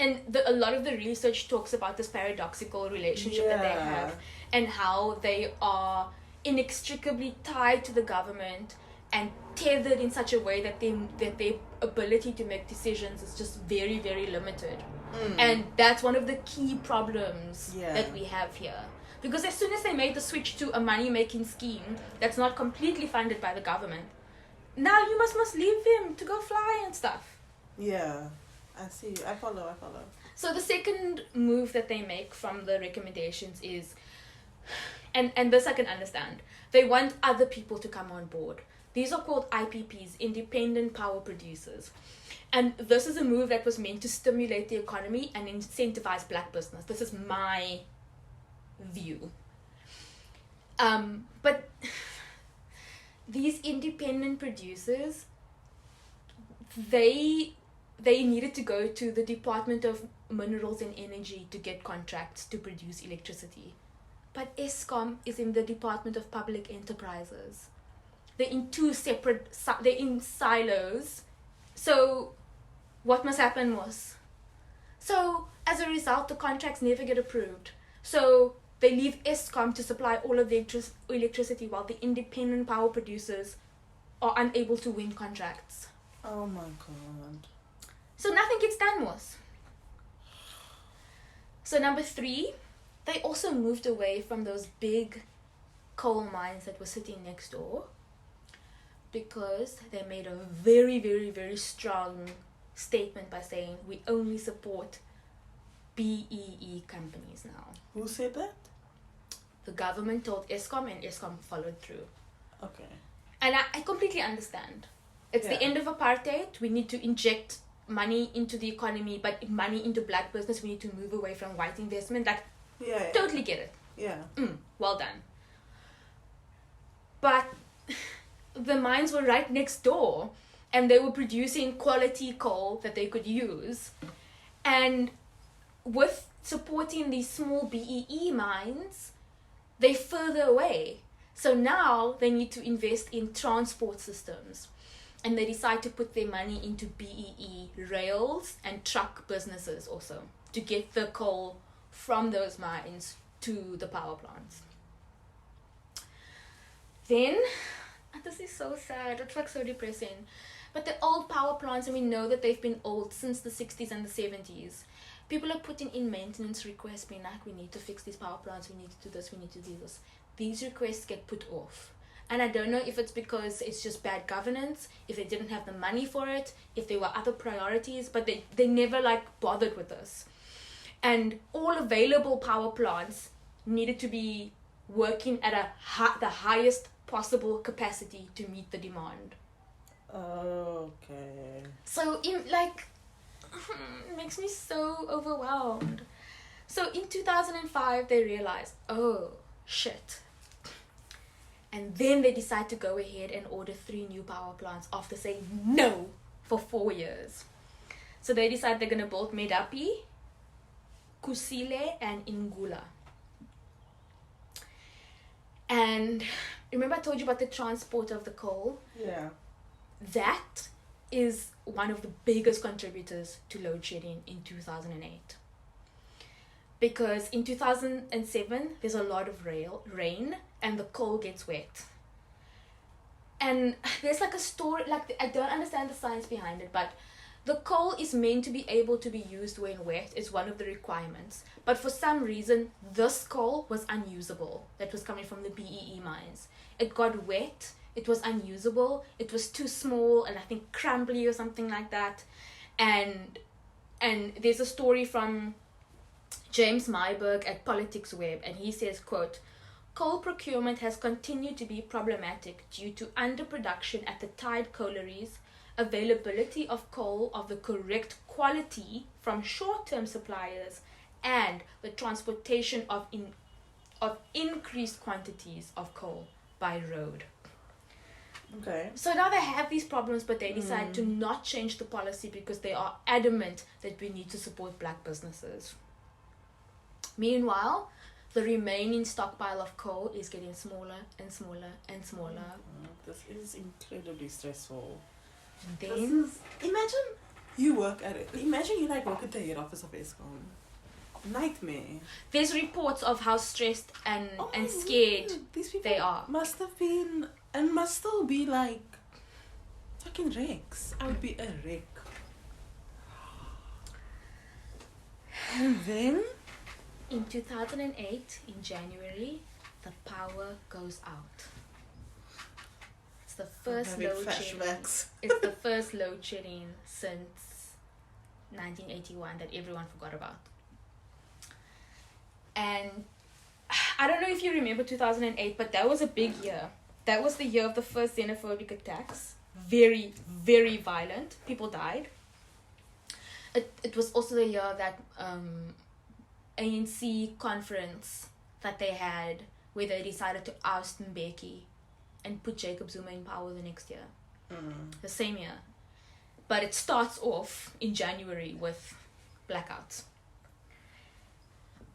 And a lot of the research talks about this paradoxical relationship that they have, and how they are inextricably tied to the government and tethered in such a way that their ability to make decisions is just very, very limited. And that's one of the key problems that we have here. Because as soon as they made the switch to a money-making scheme that's not completely funded by the government, now you must leave them to go fly and stuff. Yeah, I see. I follow. So the second move that they make from the recommendations is, and this I can understand, they want other people to come on board. These are called IPPs, independent power producers. And this is a move that was meant to stimulate the economy and incentivize black business. This is my view. But these independent producers, they needed to go to the Department of Minerals and Energy to get contracts to produce electricity. But Eskom is in the Department of Public Enterprises. They're in they're in silos. So what must happen was, so as a result, the contracts never get approved. So they leave Eskom to supply all of the electricity, while the independent power producers are unable to win contracts. Oh my god. So nothing gets done was. So number three, they also moved away from those big coal mines that were sitting next door, because they made a very, very, very strong statement by saying we only support BEE companies now. Who said that? The government told Eskom, and Eskom followed through. Okay. And I completely understand. It's the end of apartheid. We need to inject money into the economy, but money into black business. We need to move away from white investment. Like, totally get it. Yeah. Well done. But the mines were right next door, and they were producing quality coal that they could use. And with supporting these small BEE mines, they're further away. So now they need to invest in transport systems. And they decide to put their money into BEE rails and truck businesses also, to get the coal from those mines to the power plants. Then, this is so sad, it's like so depressing, but the old power plants, and we know that they've been old since the 60s and the 70s, people are putting in maintenance requests, being like, we need to fix these power plants, we need to do this, we need to do this. These requests get put off. And I don't know if it's because it's just bad governance, if they didn't have the money for it, if there were other priorities, but they never like bothered with this. and all available power plants needed to be working at the highest possible capacity to meet the demand. Okay. So it makes me so overwhelmed. So in 2005 they realized, oh shit. And then they decide to go ahead and order 3 new power plants after saying no for 4 years. So they decide they're going to build Medapi, Kusile, and Ingula. And remember I told you about the transport of the coal? Yeah. That is one of the biggest contributors to load shedding in 2008. Because in 2007, there's a lot of rain and the coal gets wet. And there's like a story, like I don't understand the science behind it, but the coal is meant to be able to be used when wet. It's one of the requirements. But for some reason, this coal was unusable. That was coming from the BEE mines. It got wet. It was unusable. It was too small and I think crumbly or something like that. And there's a story from James Myberg at Politics Web, and he says, quote, "Coal procurement has continued to be problematic due to underproduction at the tied collieries, availability of coal of the correct quality from short-term suppliers, and the transportation of increased quantities of coal by road." Okay. So now they have these problems, but they decide to not change the policy because they are adamant that we need to support black businesses. Meanwhile, the remaining stockpile of coal is getting smaller and smaller and smaller. This is incredibly stressful. And then Imagine you work at it. Imagine you work at the head office of Eskom. Nightmare. there's reports of how stressed and my scared God, these people they are. must have been and must still be fucking wrecks. I would be a wreck. And then In 2008, in January, the power goes out. It's the first having load shedding. flashbacks. It's the first load shedding since 1981 that everyone forgot about. And I don't know if you remember 2008, but that was a big year. That was the year of the first xenophobic attacks. Very, very violent. People died. It was also the year that ANC conference that they had where they decided to oust Mbeki and put Jacob Zuma in power the next year. The same year. But it starts off in January with blackouts.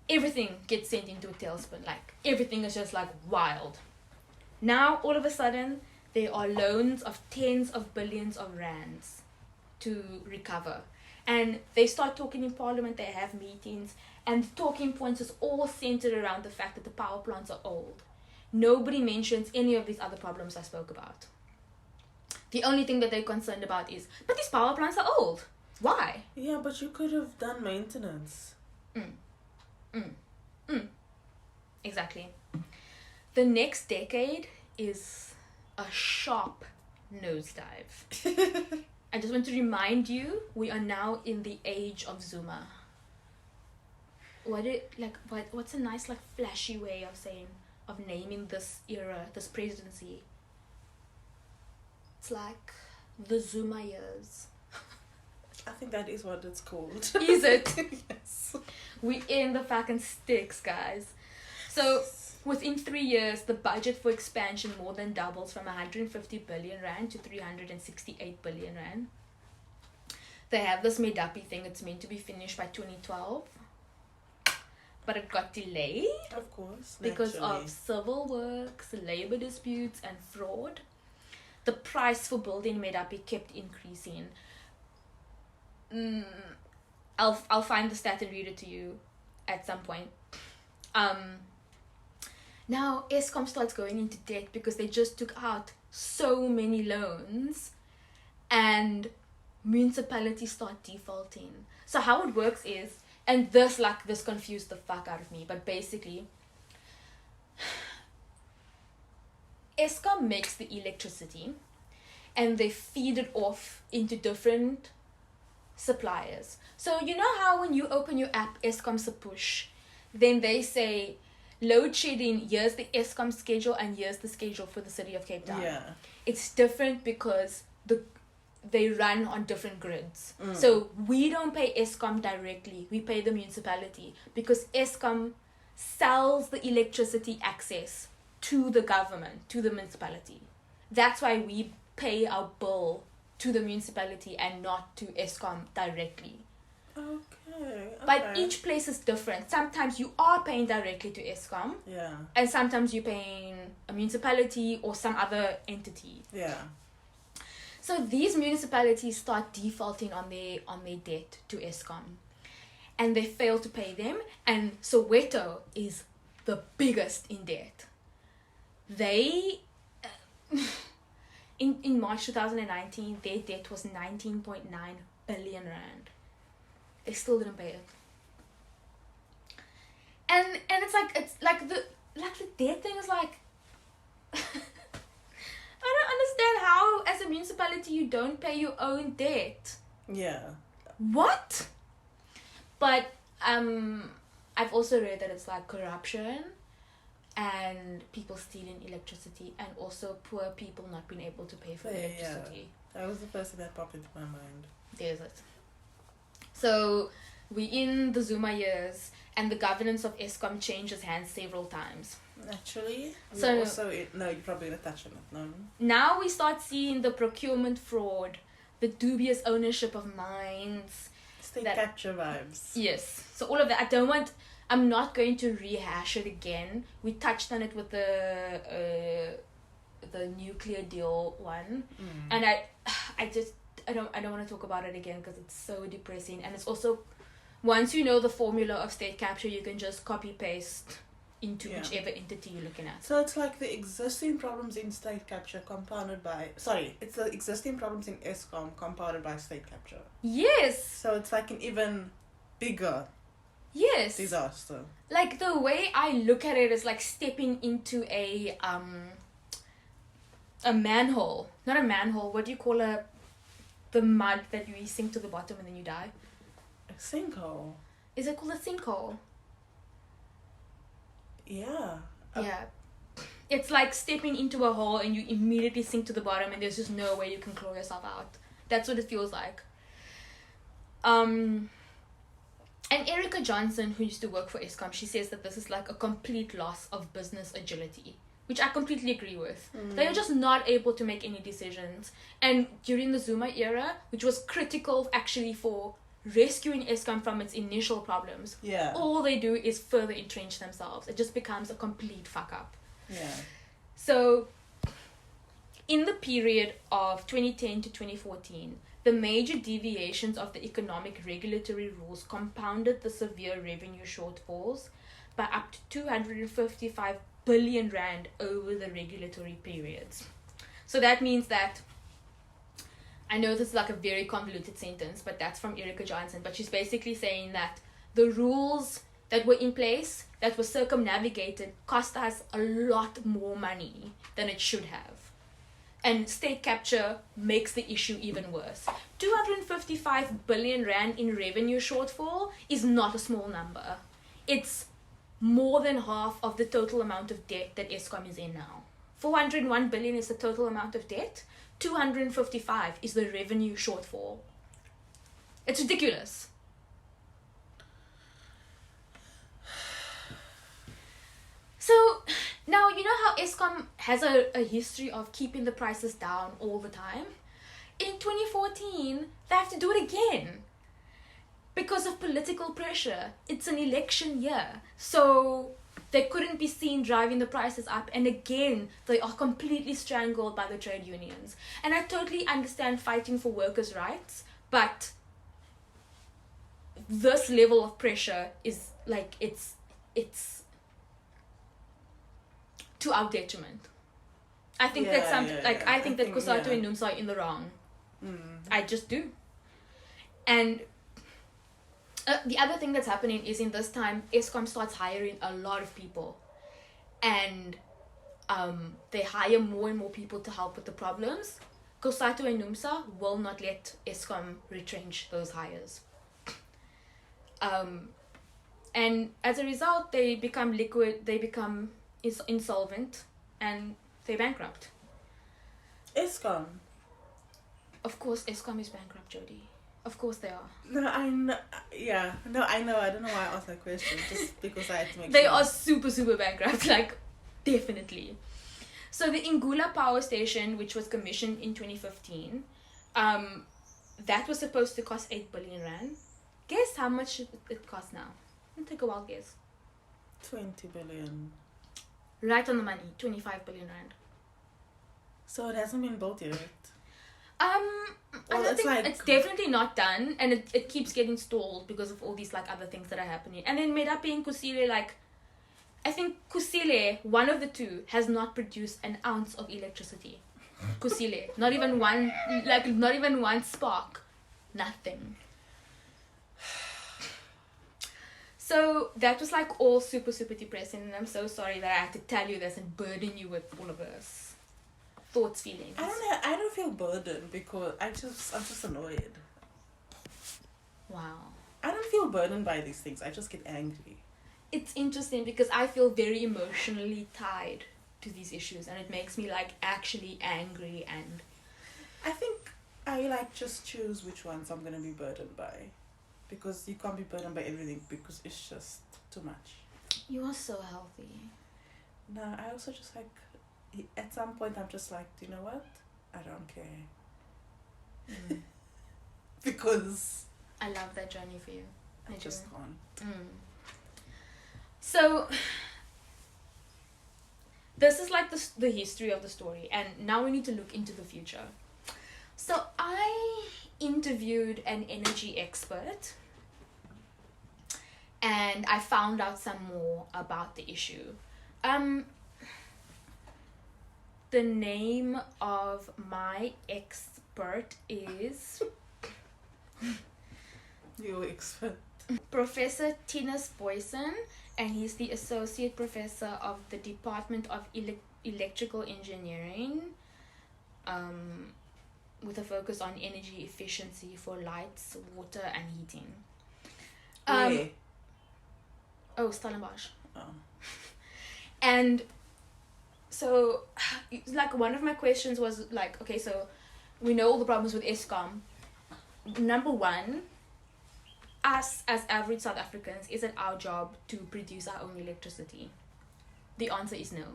Everything gets sent into a tailspin. Everything is just wild. Now, all of a sudden, there are loans of tens of billions of rands to recover. And they start talking in parliament, they have meetings, and the talking points is all centered around the fact that the power plants are old. Nobody mentions any of these other problems I spoke about. The only thing that they're concerned about is, but these power plants are old. Why? Yeah, but you could have done maintenance. Exactly. The next decade is a sharp nosedive. I just want to remind you, we are now in the age of Zuma. What's a nice flashy way of naming this era, this presidency? It's the Zuma years. I think that is what it's called. Is it? Yes. We in the fucking sticks, guys. So within 3 years, the budget for expansion more than doubles from 150 billion rand to 368 billion rand. They have this Medapi thing. It's meant to be finished by 2012. But it got delayed. Of course. Because naturally. of civil works, labor disputes, and fraud. The price for building Medapi kept increasing. I'll find the stat and read it to you at some point. Now Eskom starts going into debt because they just took out so many loans, and municipalities start defaulting. So how it works is, and this confused the fuck out of me, but basically Eskom makes the electricity and they feed it off into different suppliers. So you know how when you open your app, Eskom's a push, then they say, load shedding, here's the Eskom schedule and here's the schedule for the city of Cape Town. Yeah. It's different because they run on different grids. So we don't pay Eskom directly, we pay the municipality, because Eskom sells the electricity access to the government, to the municipality. That's why we pay our bill to the municipality and not to Eskom directly. Okay. But each place is different. Sometimes you are paying directly to Eskom, Yeah. and sometimes you're paying a municipality or some other entity. Yeah. So these municipalities start defaulting on their debt to Eskom, and they fail to pay them. And Soweto is the biggest in debt. They, in March 2019, their debt was 19.9 billion rand. They still didn't pay it. And it's like the debt thing is like. I don't understand how, as a municipality, you don't pay your own debt. Yeah. What? But I've also read that it's like corruption and people stealing electricity and also poor people not being able to pay for electricity. That was the first thing that popped into my mind. There's it. So we're in the Zuma years and the governance of Eskom changes hands several times. Actually, So- no, you're probably gonna touch on it. No. Now we start seeing the procurement fraud, the dubious ownership of mines. State That- capture vibes. Yes. So all of that. I'm not going to rehash it again. We touched on it with the nuclear deal one. And I don't want to talk about it again because it's so depressing. And it's also, once you know the formula of state capture, you can just copy paste into whichever entity you're looking at. So it's like the existing problems in state capture compounded by... Sorry, it's the existing problems in Eskom compounded by state capture. Yes. So it's like an even bigger Yes. disaster. Like the way I look at it is like stepping into a manhole. Not a manhole. What do you call the mud that you sink to the bottom and then you die? A sinkhole. Is it called a sinkhole? Yeah. Yeah. It's like stepping into a hole and you immediately sink to the bottom and there's just no way you can claw yourself out. That's what it feels like. And Erica Johnson, who used to work for Eskom, she says that this is like a complete loss of business agility, which I completely agree with. They are just not able to make any decisions. And during the Zuma era, which was critical actually for rescuing Eskom from its initial problems, Yeah. all they do is further entrench themselves. It just becomes a complete fuck up. Yeah. So, in the period of 2010 to 2014, the major deviations of the economic regulatory rules compounded the severe revenue shortfalls by up to 255 billion rand over the regulatory periods. So that means that, I know this is like a very convoluted sentence, but that's from Erica Johnson, but she's basically saying that the rules that were in place, that were circumnavigated, cost us a lot more money than it should have. And state capture makes the issue even worse. 255 billion rand in revenue shortfall is not a small number. It's more than half of the total amount of debt that Eskom is in now. 401 billion is the total amount of debt. 255 is the revenue shortfall. It's ridiculous. So now, you know how Eskom has a history of keeping the prices down all the time? In 2014, they have to do it again because of political pressure. It's an election year, so they couldn't be seen driving the prices up, and again, they are completely strangled by the trade unions. And I totally understand fighting for workers' rights, but this level of pressure is like, it's to our detriment. I think that I think that Kusato and Nunsa are in the wrong. I just do. And the other thing that's happening is in this time, Eskom starts hiring a lot of people, and they hire more and more people to help with the problems, Kosato and NUMSA will not let Eskom retrench those hires. And as a result, they become liquid, they become insolvent, and they're bankrupt. Eskom. Of course, Eskom is bankrupt, Jody. Of course they are. No, I know. Yeah, no, I know. I don't know why I asked that question. Just because I had to make They sure. are super, super bankrupt, like, definitely. So the Ingula power station, which was commissioned in 2015, that was supposed to cost 8 billion rand. Guess how much it costs now? Take a wild guess. 20 billion. Right on the money, 25 billion rand. So it hasn't been built yet. I Well, don't it's think like- it's definitely not done, and it keeps getting stalled because of all these like other things that are happening. And then Medapi and Kusile, like, I think Kusile, one of the two, has not produced an ounce of electricity. Kusile, not even one spark, nothing. So that was like all super, super depressing, and I'm so sorry that I had to tell you this and burden you with all of this. Thoughts, feelings. I don't feel burdened because I'm just annoyed. Wow. I don't feel burdened by these things. I just get angry. It's interesting because I feel very emotionally tied to these issues, and it makes me like actually angry, and I think I like just choose which ones I'm gonna be burdened by, because you can't be burdened by everything because it's just too much. you are so healthy. No, I also just like at some point I'm just like, do you know what? I don't care. Because I love that journey for you. I do. just can't. So this is like the history of the story, and now we need to look into the future. So I interviewed an energy expert, and I found out some more about the issue. The name of my expert is You're expert. Professor Tinus Boyson, and he's the Associate Professor of the Department of Electrical Engineering, with a focus on energy efficiency for lights, water, and heating. Where? Oh, Stellenbosch. Oh. And so, like, one of my questions was like, okay, so we know all the problems with Eskom. Number one, us as average South Africans, is it our job to produce our own electricity? The answer is no.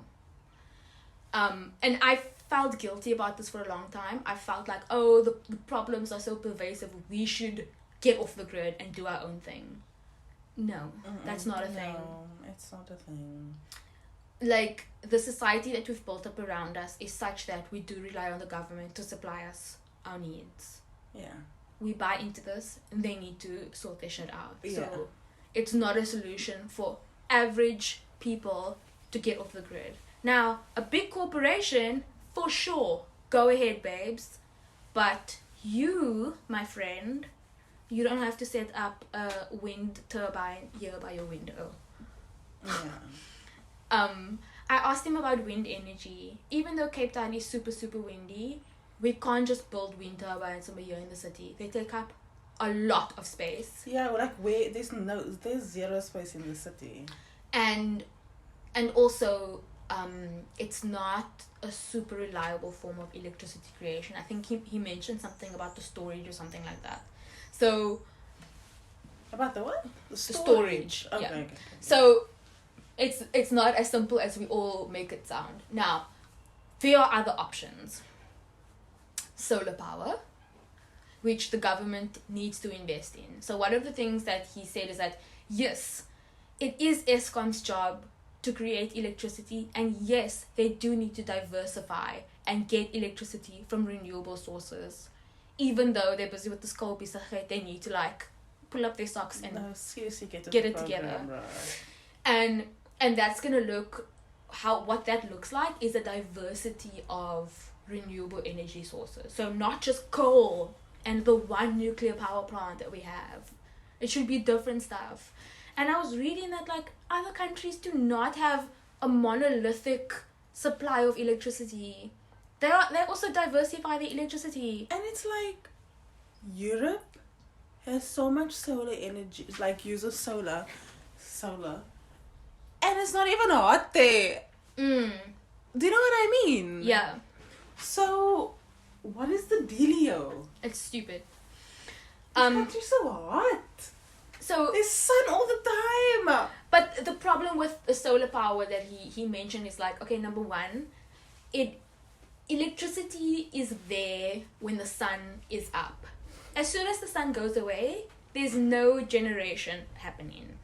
And I felt guilty about this for a long time. I felt like, oh, the problems are so pervasive, we should get off the grid and do our own thing. No, that's not a thing. No, it's not a thing. Like, the society that we've built up around us is such that we do rely on the government to supply us our needs. Yeah. We buy into this, and they need to sort their shit out. Yeah. So it's not a solution for average people to get off the grid. Now, a big corporation, for sure, go ahead, babes. But you, my friend, you don't have to set up a wind turbine here by your window. Yeah. I asked him about wind energy. Even though Cape Town is super, super windy, we can't just build wind turbines over here in the city. They take up a lot of space. Yeah, well, like where there's zero space in the city. And also, it's not a super reliable form of electricity creation. I think he mentioned something about the storage or something like that. So About the what? The storage. Okay, Yeah. okay. So it's not as simple as we all make it sound. Now, there are other options. Solar power, which the government needs to invest in. So one of the things that he said is that, yes, it is Eskom's job to create electricity, and yes, they do need to diversify and get electricity from renewable sources. Even though they're busy with the skull piece, they need to like pull up their socks and No, seriously, get Get the it program, together. Right. and that's gonna look what that looks like is a diversity of renewable energy sources. So not just coal and the one nuclear power plant that we have. It should be different stuff. And I was reading that like other countries do not have a monolithic supply of electricity. They also diversify the electricity. And it's like Europe has so much solar energy, like uses solar, and it's not even hot there. Do you know what I mean? Yeah. So, what is the dealio? It's stupid. This country's so hot. So There's sun all the time. but the problem with the solar power that he mentioned is like, okay, number one, electricity is there when the sun is up. As soon as the sun goes away, there's no generation happening.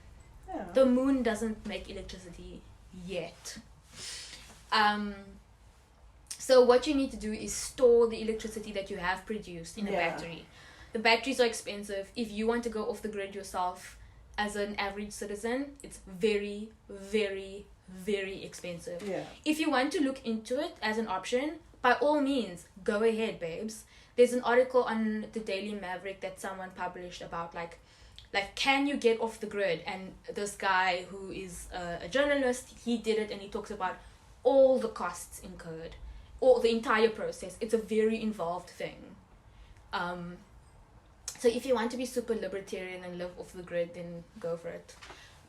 Yeah. The moon doesn't make electricity yet. So what you need to do is store the electricity that you have produced in a battery. The batteries are expensive. If you want to go off the grid yourself as an average citizen, it's very, very, very expensive. Yeah. If you want to look into it as an option, by all means, go ahead, babes. There's an article on the Daily Maverick that someone published about like can you get off the grid? And this guy who is a journalist, he did it, and he talks about all the costs incurred, or the entire process. It's a very involved thing. So if you want to be super libertarian and live off the grid, then go for it.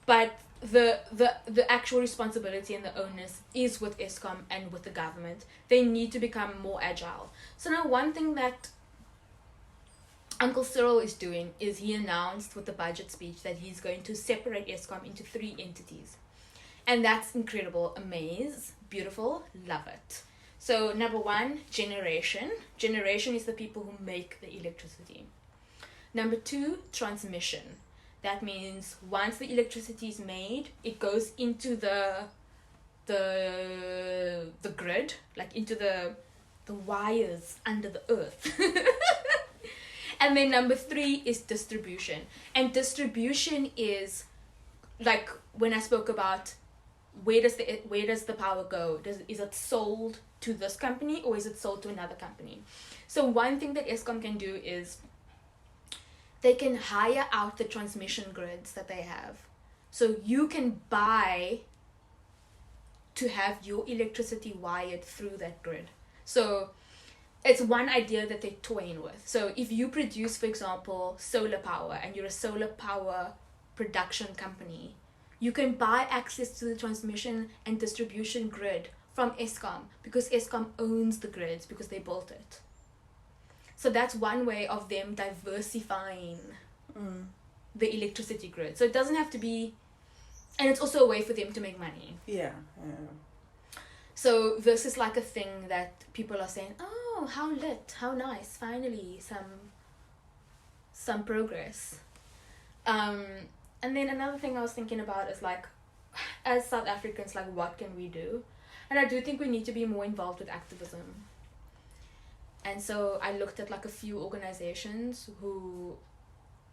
But the actual responsibility and the onus is with Eskom and with the government. They need to become more agile. So now one thing that Uncle Cyril is doing is he announced with the budget speech that he's going to separate Eskom into 3 entities. And that's incredible. Amaze. Beautiful. Love it. So number 1, generation. Generation is the people who make the electricity. Number 2, transmission. That means once the electricity is made, it goes into the grid, like into the wires under the earth. And then number 3 is distribution. And distribution is like when I spoke about where does the power go? Is it sold to this company or is it sold to another company? So one thing that Eskom can do is they can hire out the transmission grids that they have. So you can buy to have your electricity wired through that grid. So it's one idea that they're toying with. So if you produce, for example, solar power and you're a solar power production company, you can buy access to the transmission and distribution grid from Eskom because Eskom owns the grids because they built it. So that's one way of them diversifying the electricity grid. So it doesn't have to be... And it's also a way for them to make money. Yeah. So this is like a thing that people are saying, oh, how lit, how nice, finally some progress. And then another thing I was thinking about is like, as South Africans, like what can we do? And I do think we need to be more involved with activism. And so I looked at like a few organizations who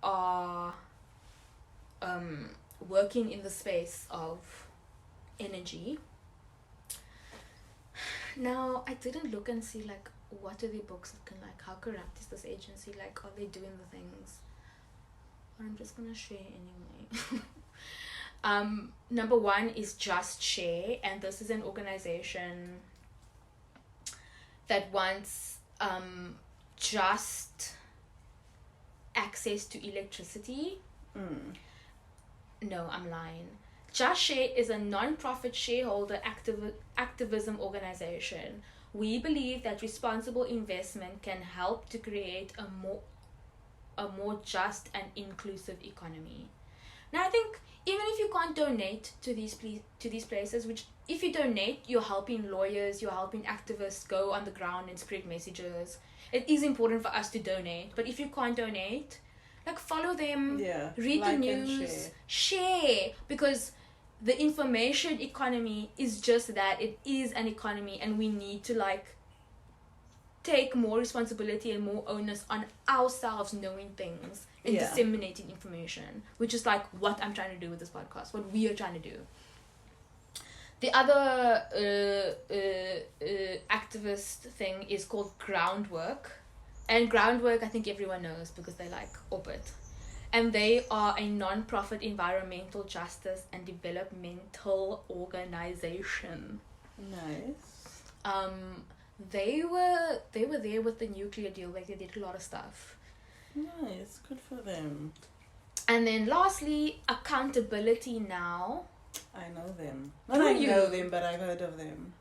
are working in the space of energy. Now, I didn't look and see like what are the books looking like, how corrupt is this agency, like are they doing the things? But I'm just gonna share anyway. Number 1 is Just Share, and this is an organization that wants just access to electricity. No, I'm lying. Just Share is a non-profit shareholder activism organization. We believe that responsible investment can help to create a more just and inclusive economy. Now, I think even if you can't donate to these places, which if you donate, you're helping lawyers, you're helping activists go on the ground and spread messages. It is important for us to donate, but if you can't donate, like follow them, read the news, share, because the information economy is just that. It is an economy, and we need to like take more responsibility and more onus on ourselves knowing things and disseminating information, which is like what I'm trying to do with this podcast, what we are trying to do. The other activist thing is called Groundwork, and Groundwork I think everyone knows because they like Orbit, and they are a non-profit environmental justice and developmental organization. Nice. they were there with the nuclear deal. Like, they did a lot of stuff. Nice, good for them. And then lastly, accountability now. I know them. Do Not I you? know them, but I've heard of them.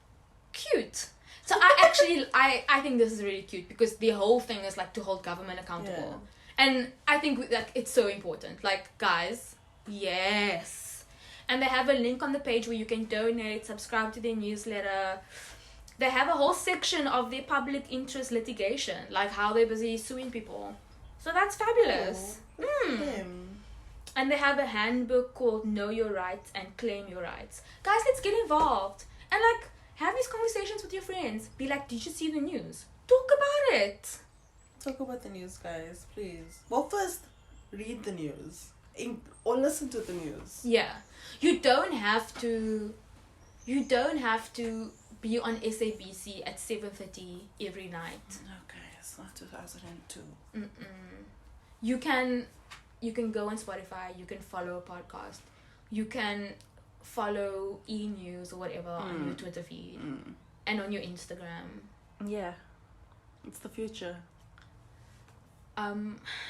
Cute. So I actually I think this is really cute, because the whole thing is like to hold government accountable. And I think like it's so important. Like, guys, yes. And they have a link on the page where you can donate, subscribe to their newsletter. They have a whole section of their public interest litigation, like how they're busy suing people. So that's fabulous. Them. And they have a handbook called Know Your Rights and Claim Your Rights. Guys, let's get involved. And like, have these conversations with your friends. Be like, did you see the news? Talk about it. Talk about the news, guys, please. Well, first, read the news. Or listen to the news. Yeah. You don't have to be on SABC at 7:30 every night. Okay, it's not 2002. You can go on Spotify, you can follow a podcast, you can follow e-news or whatever on your Twitter feed and on your Instagram. Yeah. It's the future.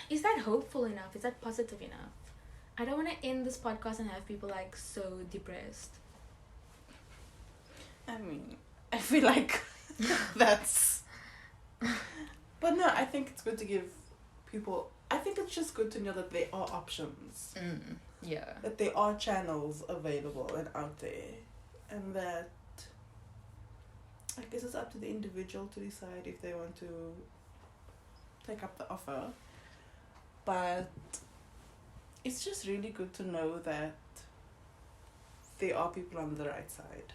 Is that hopeful enough? Is that positive enough? I don't want to end this podcast and have people like so depressed. I mean, I feel like that's... But no, I think it's good to give people... I think it's just good to know that there are options. Yeah. That there are channels available and out there. And that... I guess it's up to the individual to decide if they want to take up the offer. But it's just really good to know that there are people on the right side.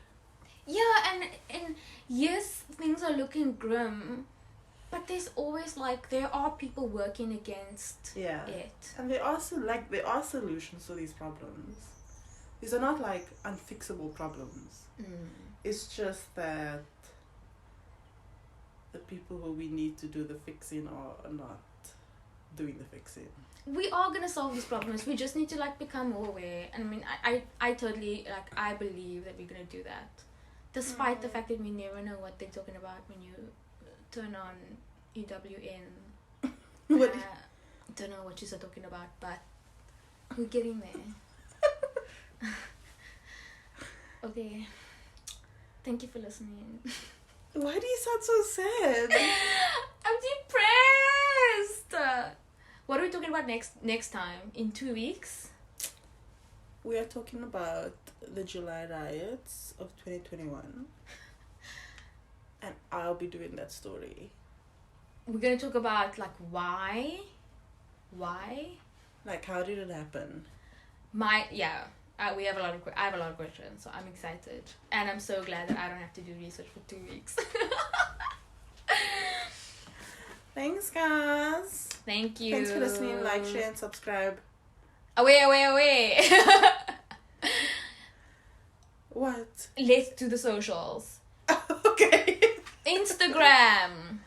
Yeah, and yes, things are looking grim, but there's always like, there are people working against it. And there are solutions to these problems. These are not like unfixable problems. It's just that the people who we need to do the fixing are not doing the fixing. We are gonna solve these problems. We just need to like become more aware. I mean, I totally like, I believe that we're gonna do that, despite the fact that we never know what they're talking about when you turn on EWN. What? Don't know what you're talking about, but we're getting there. Okay, thank you for listening. Why do you sound so sad? I'm depressed. What are we talking about next time? In 2 weeks? We are talking about the July riots of 2021. And I'll be doing that story. We're gonna talk about like why? Like, how did it happen? I have a lot of questions, so I'm excited, and I'm so glad that I don't have to do research for 2 weeks. Thanks, guys. Thank you. Thanks for listening. Like, share, and subscribe. Away. What? Let's do the socials. Okay. Instagram.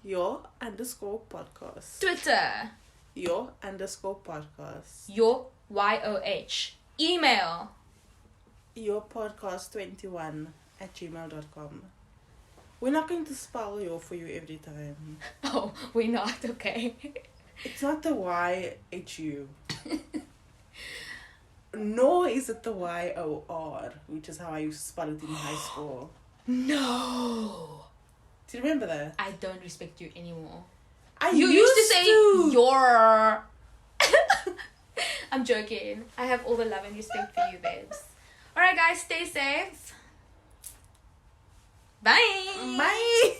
_podcast. Twitter. _podcast. Your YOH. Email. yourpodcast21@gmail.com. We're not going to spell your for you every time. Oh, we're not, okay. It's not the YHU. Nor is it the YOR, which is how I used to spell it in high school. No. Do you remember that? I don't respect you anymore. You used to say your. I'm joking. I have all the love and respect for you, babes. Alright, guys, stay safe. Bye. Bye.